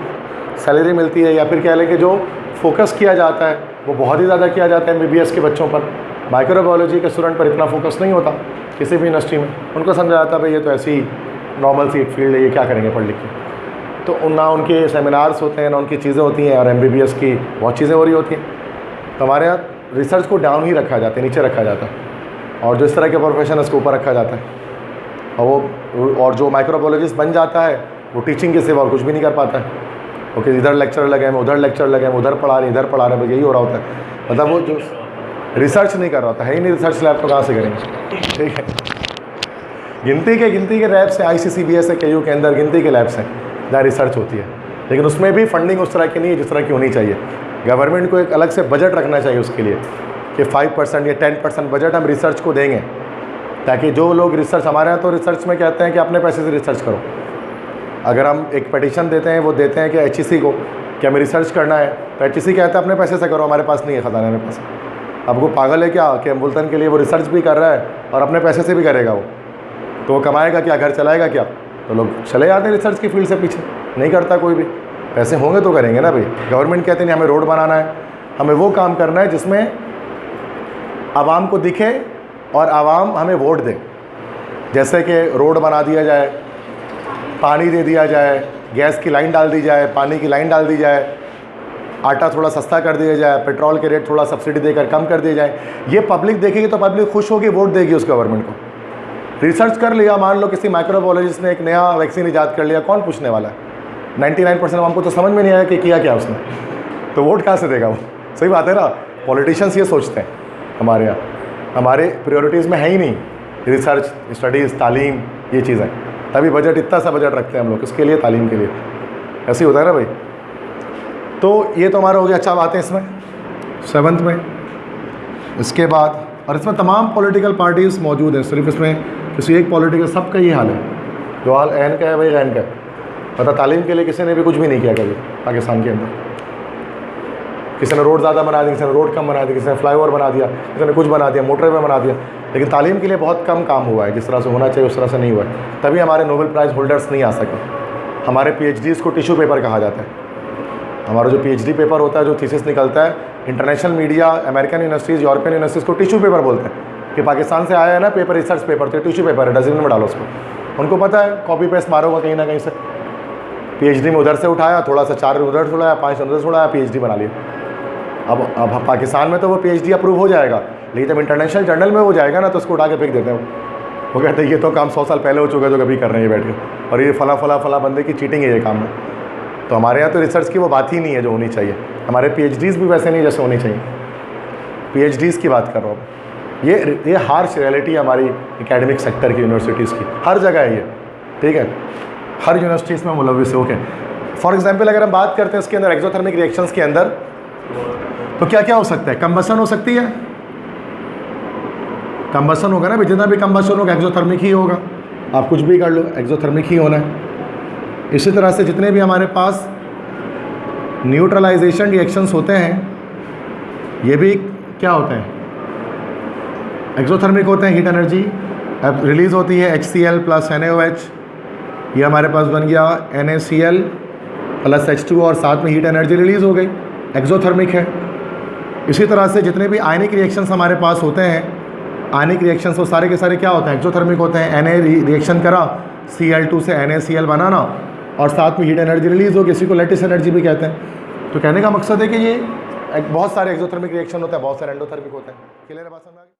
सैलरी मिलती है, या फिर कह लें कि जो फोकस किया जाता है वो बहुत ही ज़्यादा किया जाता है MBBS के बच्चों पर। माइक्रोबायोलॉजी के स्टूडेंट पर इतना फोकस नहीं होता किसी भी यूनिवर्सिटी में। उनको समझा जाता है भाई ये तो ऐसी नॉर्मल सी एक फील्ड है, ये क्या करेंगे पढ़ लिख के। तो ना उनके सेमिनार्स होते हैं, ना उनकी चीज़ें होती हैं, और MBBS की बहुत चीज़ें हो रही होती हैं। तो हमारे यहाँ रिसर्च को डाउन ही रखा जाता है, नीचे रखा जाता है, और जो इस तरह के प्रोफेशन है उसको ऊपर रखा जाता है। और जो माइक्रोबायोलॉजिस्ट बन जाता है वो टीचिंग के सिवा और कुछ भी नहीं कर पाता है। ओके, इधर लेक्चर लगे हैं, उधर लेक्चर लगे हैं, उधर पढ़ा रहे हैं, इधर पढ़ा रहे हैं, बस यही हो रहा होता है। मतलब वो जो रिसर्च नहीं कर रहा होता है ही नहीं, रिसर्च लैब तो कहाँ से करेंगे? ठीक है, गिनती के लैब्स हैं, ICCBS है, KU के अंदर गिनती के लैब्स हैं जहाँ रिसर्च होती है, लेकिन उसमें भी फंडिंग उस तरह की नहीं है जिस तरह की होनी चाहिए। गवर्नमेंट को एक अलग से बजट रखना चाहिए उसके लिए कि 5% या 10% बजट हम रिसर्च को देंगे, ताकि जो लोग रिसर्च, हमारे यहाँ तो रिसर्च में कहते हैं कि अपने पैसे से रिसर्च करो। अगर हम एक पटिशन देते हैं, वो देते हैं कि HEC को कि हमें रिसर्च करना है तो HEC कहता है अपने पैसे से करो, हमारे पास नहीं है खजाने में पैसा। आपको पागल है क्या कि मुल्तान के लिए वो रिसर्च भी कर रहा है और अपने पैसे से भी करेगा वो, तो वो कमाएगा क्या, घर चलाएगा क्या? तो लोग चले जाते हैं रिसर्च की फील्ड से पीछे, नहीं करता कोई भी। पैसे होंगे तो करेंगे ना भाई। गवर्नमेंट कहते नहीं हमें रोड बनाना है, हमें वो काम करना है जिसमें आवाम को दिखे और आवाम हमें वोट दे। जैसे कि रोड बना दिया जाए, पानी दे दिया जाए, गैस की लाइन डाल दी जाए, पानी की लाइन डाल दी जाए, आटा थोड़ा सस्ता कर दिया जाए, पेट्रोल के रेट थोड़ा सब्सिडी देकर कम कर दिए जाए। ये पब्लिक देखेगी तो पब्लिक खुश होगी, वोट देगी उस गवर्नमेंट को। रिसर्च कर लिया, मान लो किसी माइक्रोबायोलॉजिस्ट ने एक नया वैक्सीन ईजाद कर लिया, कौन पूछने वाला है? 99% आवाम को तो समझ में नहीं आया कि किया क्या उसने, तो वोट कहाँ से देगा वो? सही बात है ना। पॉलिटिशियंस ये सोचते हैं हमारे यहाँ, हमारे प्रायोरिटीज़ में है ही नहीं रिसर्च, स्टडीज़, तालीम, ये चीज़ें। तभी बजट, इतना सा बजट रखते हैं हम लोग इसके लिए, तालीम के लिए। ऐसे ही होता है ना भाई। तो ये तो हमारा हो गया। अच्छा, आते हैं इसमें 7th में। इसके बाद, और इसमें तमाम पॉलिटिकल पार्टीज़ मौजूद हैं, सिर्फ इसमें किसी एक पॉलिटिकल, सबका ये हाल है। जो हाल एन का है वही एन का है। पता तालीम के लिए किसी ने भी कुछ भी नहीं किया कभी पाकिस्तान के अंदर। किसी ने रोड ज़्यादा बना दी, किसी ने रोड कम बना दी, किसी ने फ्लाईओवर बना दिया, किसी ने कुछ बना दिया, मोटरवे बना दिया, लेकिन तालीम के लिए बहुत कम काम हुआ है। जिस तरह से होना चाहिए उस तरह से नहीं हुआ है। तभी हमारे नोबेल प्राइज़ होल्डर्स नहीं आ सके। हमारे PhDs को टिश्यू पेपर कहा जाता है। हमारा जो PhD पेपर होता है, जो थीसिस निकलता है, international media, American universities, European universities को टिश्यू पेपर बोलते हैं कि पाकिस्तान से आया है ना पेपर, रिसर्च पेपर, तो टिश्यू पेपर है, डस्टबिन में डालो उसको। उनको पता है कॉपी पेस्ट मारोगा कहीं ना कहीं से। PhD में उधर से उठाया, थोड़ा सा 4 उधर से उठाया, 5 उधर से उठाया, PhD बना लिया। अब पाकिस्तान में तो वो PhD अप्रूव हो जाएगा, लेकिन जब इंटरनेशनल जर्नल में वो जाएगा ना तो उसको उठा के फेंक देते हैं। वो कहते हैं ये तो काम 100 साल पहले हो चुका है जो कभी कर रहे हैं बैठ के, और ये फला बंदे की चीटिंग है ये काम में। तो हमारे यहाँ तो रिसर्च की वो बात ही नहीं है जो होनी चाहिए। हमारे PhDs भी वैसे नहीं जैसे होनी चाहिए। PhDs की बात कर रहा हूँ। ये हार्श रियलिटी है हमारी एकेडमिक सेक्टर की, यूनिवर्सिटीज़ की, हर जगह है ये, ठीक है। हर यूनिवर्सिटीज़ में मुलविस है। ओके, फॉर एग्जांपल अगर हम बात करते हैं इसके अंदर एक्सोथर्मिक रिएक्शंस के अंदर, तो क्या क्या हो सकता है? कंबसन हो सकती है, कंबसन होगा ना भाई, जितना भी कंबसन होगा एक्सोथर्मिक ही होगा। आप कुछ भी कर लो, एक्सोथर्मिक ही होना है। इसी तरह से जितने भी हमारे पास न्यूट्रलाइजेशन रिएक्शंस होते हैं, ये भी क्या होते हैं? एक्सोथर्मिक होते हैं। हीट एनर्जी अब रिलीज़ होती है HCl + NaOH, ये हमारे पास बन गया NaCl + H2, और साथ में हीट एनर्जी रिलीज़ हो गई, एक्सोथर्मिक है। इसी तरह से जितने भी आयनिक रिएक्शंस हमारे पास होते हैं, आयनिक रिएक्शंस वो सारे के सारे क्या होते हैं? एक्सोथर्मिक होते हैं। Na रिएक्शन करा, Cl2 से NaCl बनाना, और साथ में हीट एनर्जी रिलीज़ होगी, इसी को लैटिस एनर्जी भी कहते हैं। तो कहने का मकसद है कि ये बहुत सारे एक्सोथर्मिक रिएक्शन होते हैं, बहुत सारे एंडोथर्मिक होते हैं। क्लियर है बात समझ में आ गई?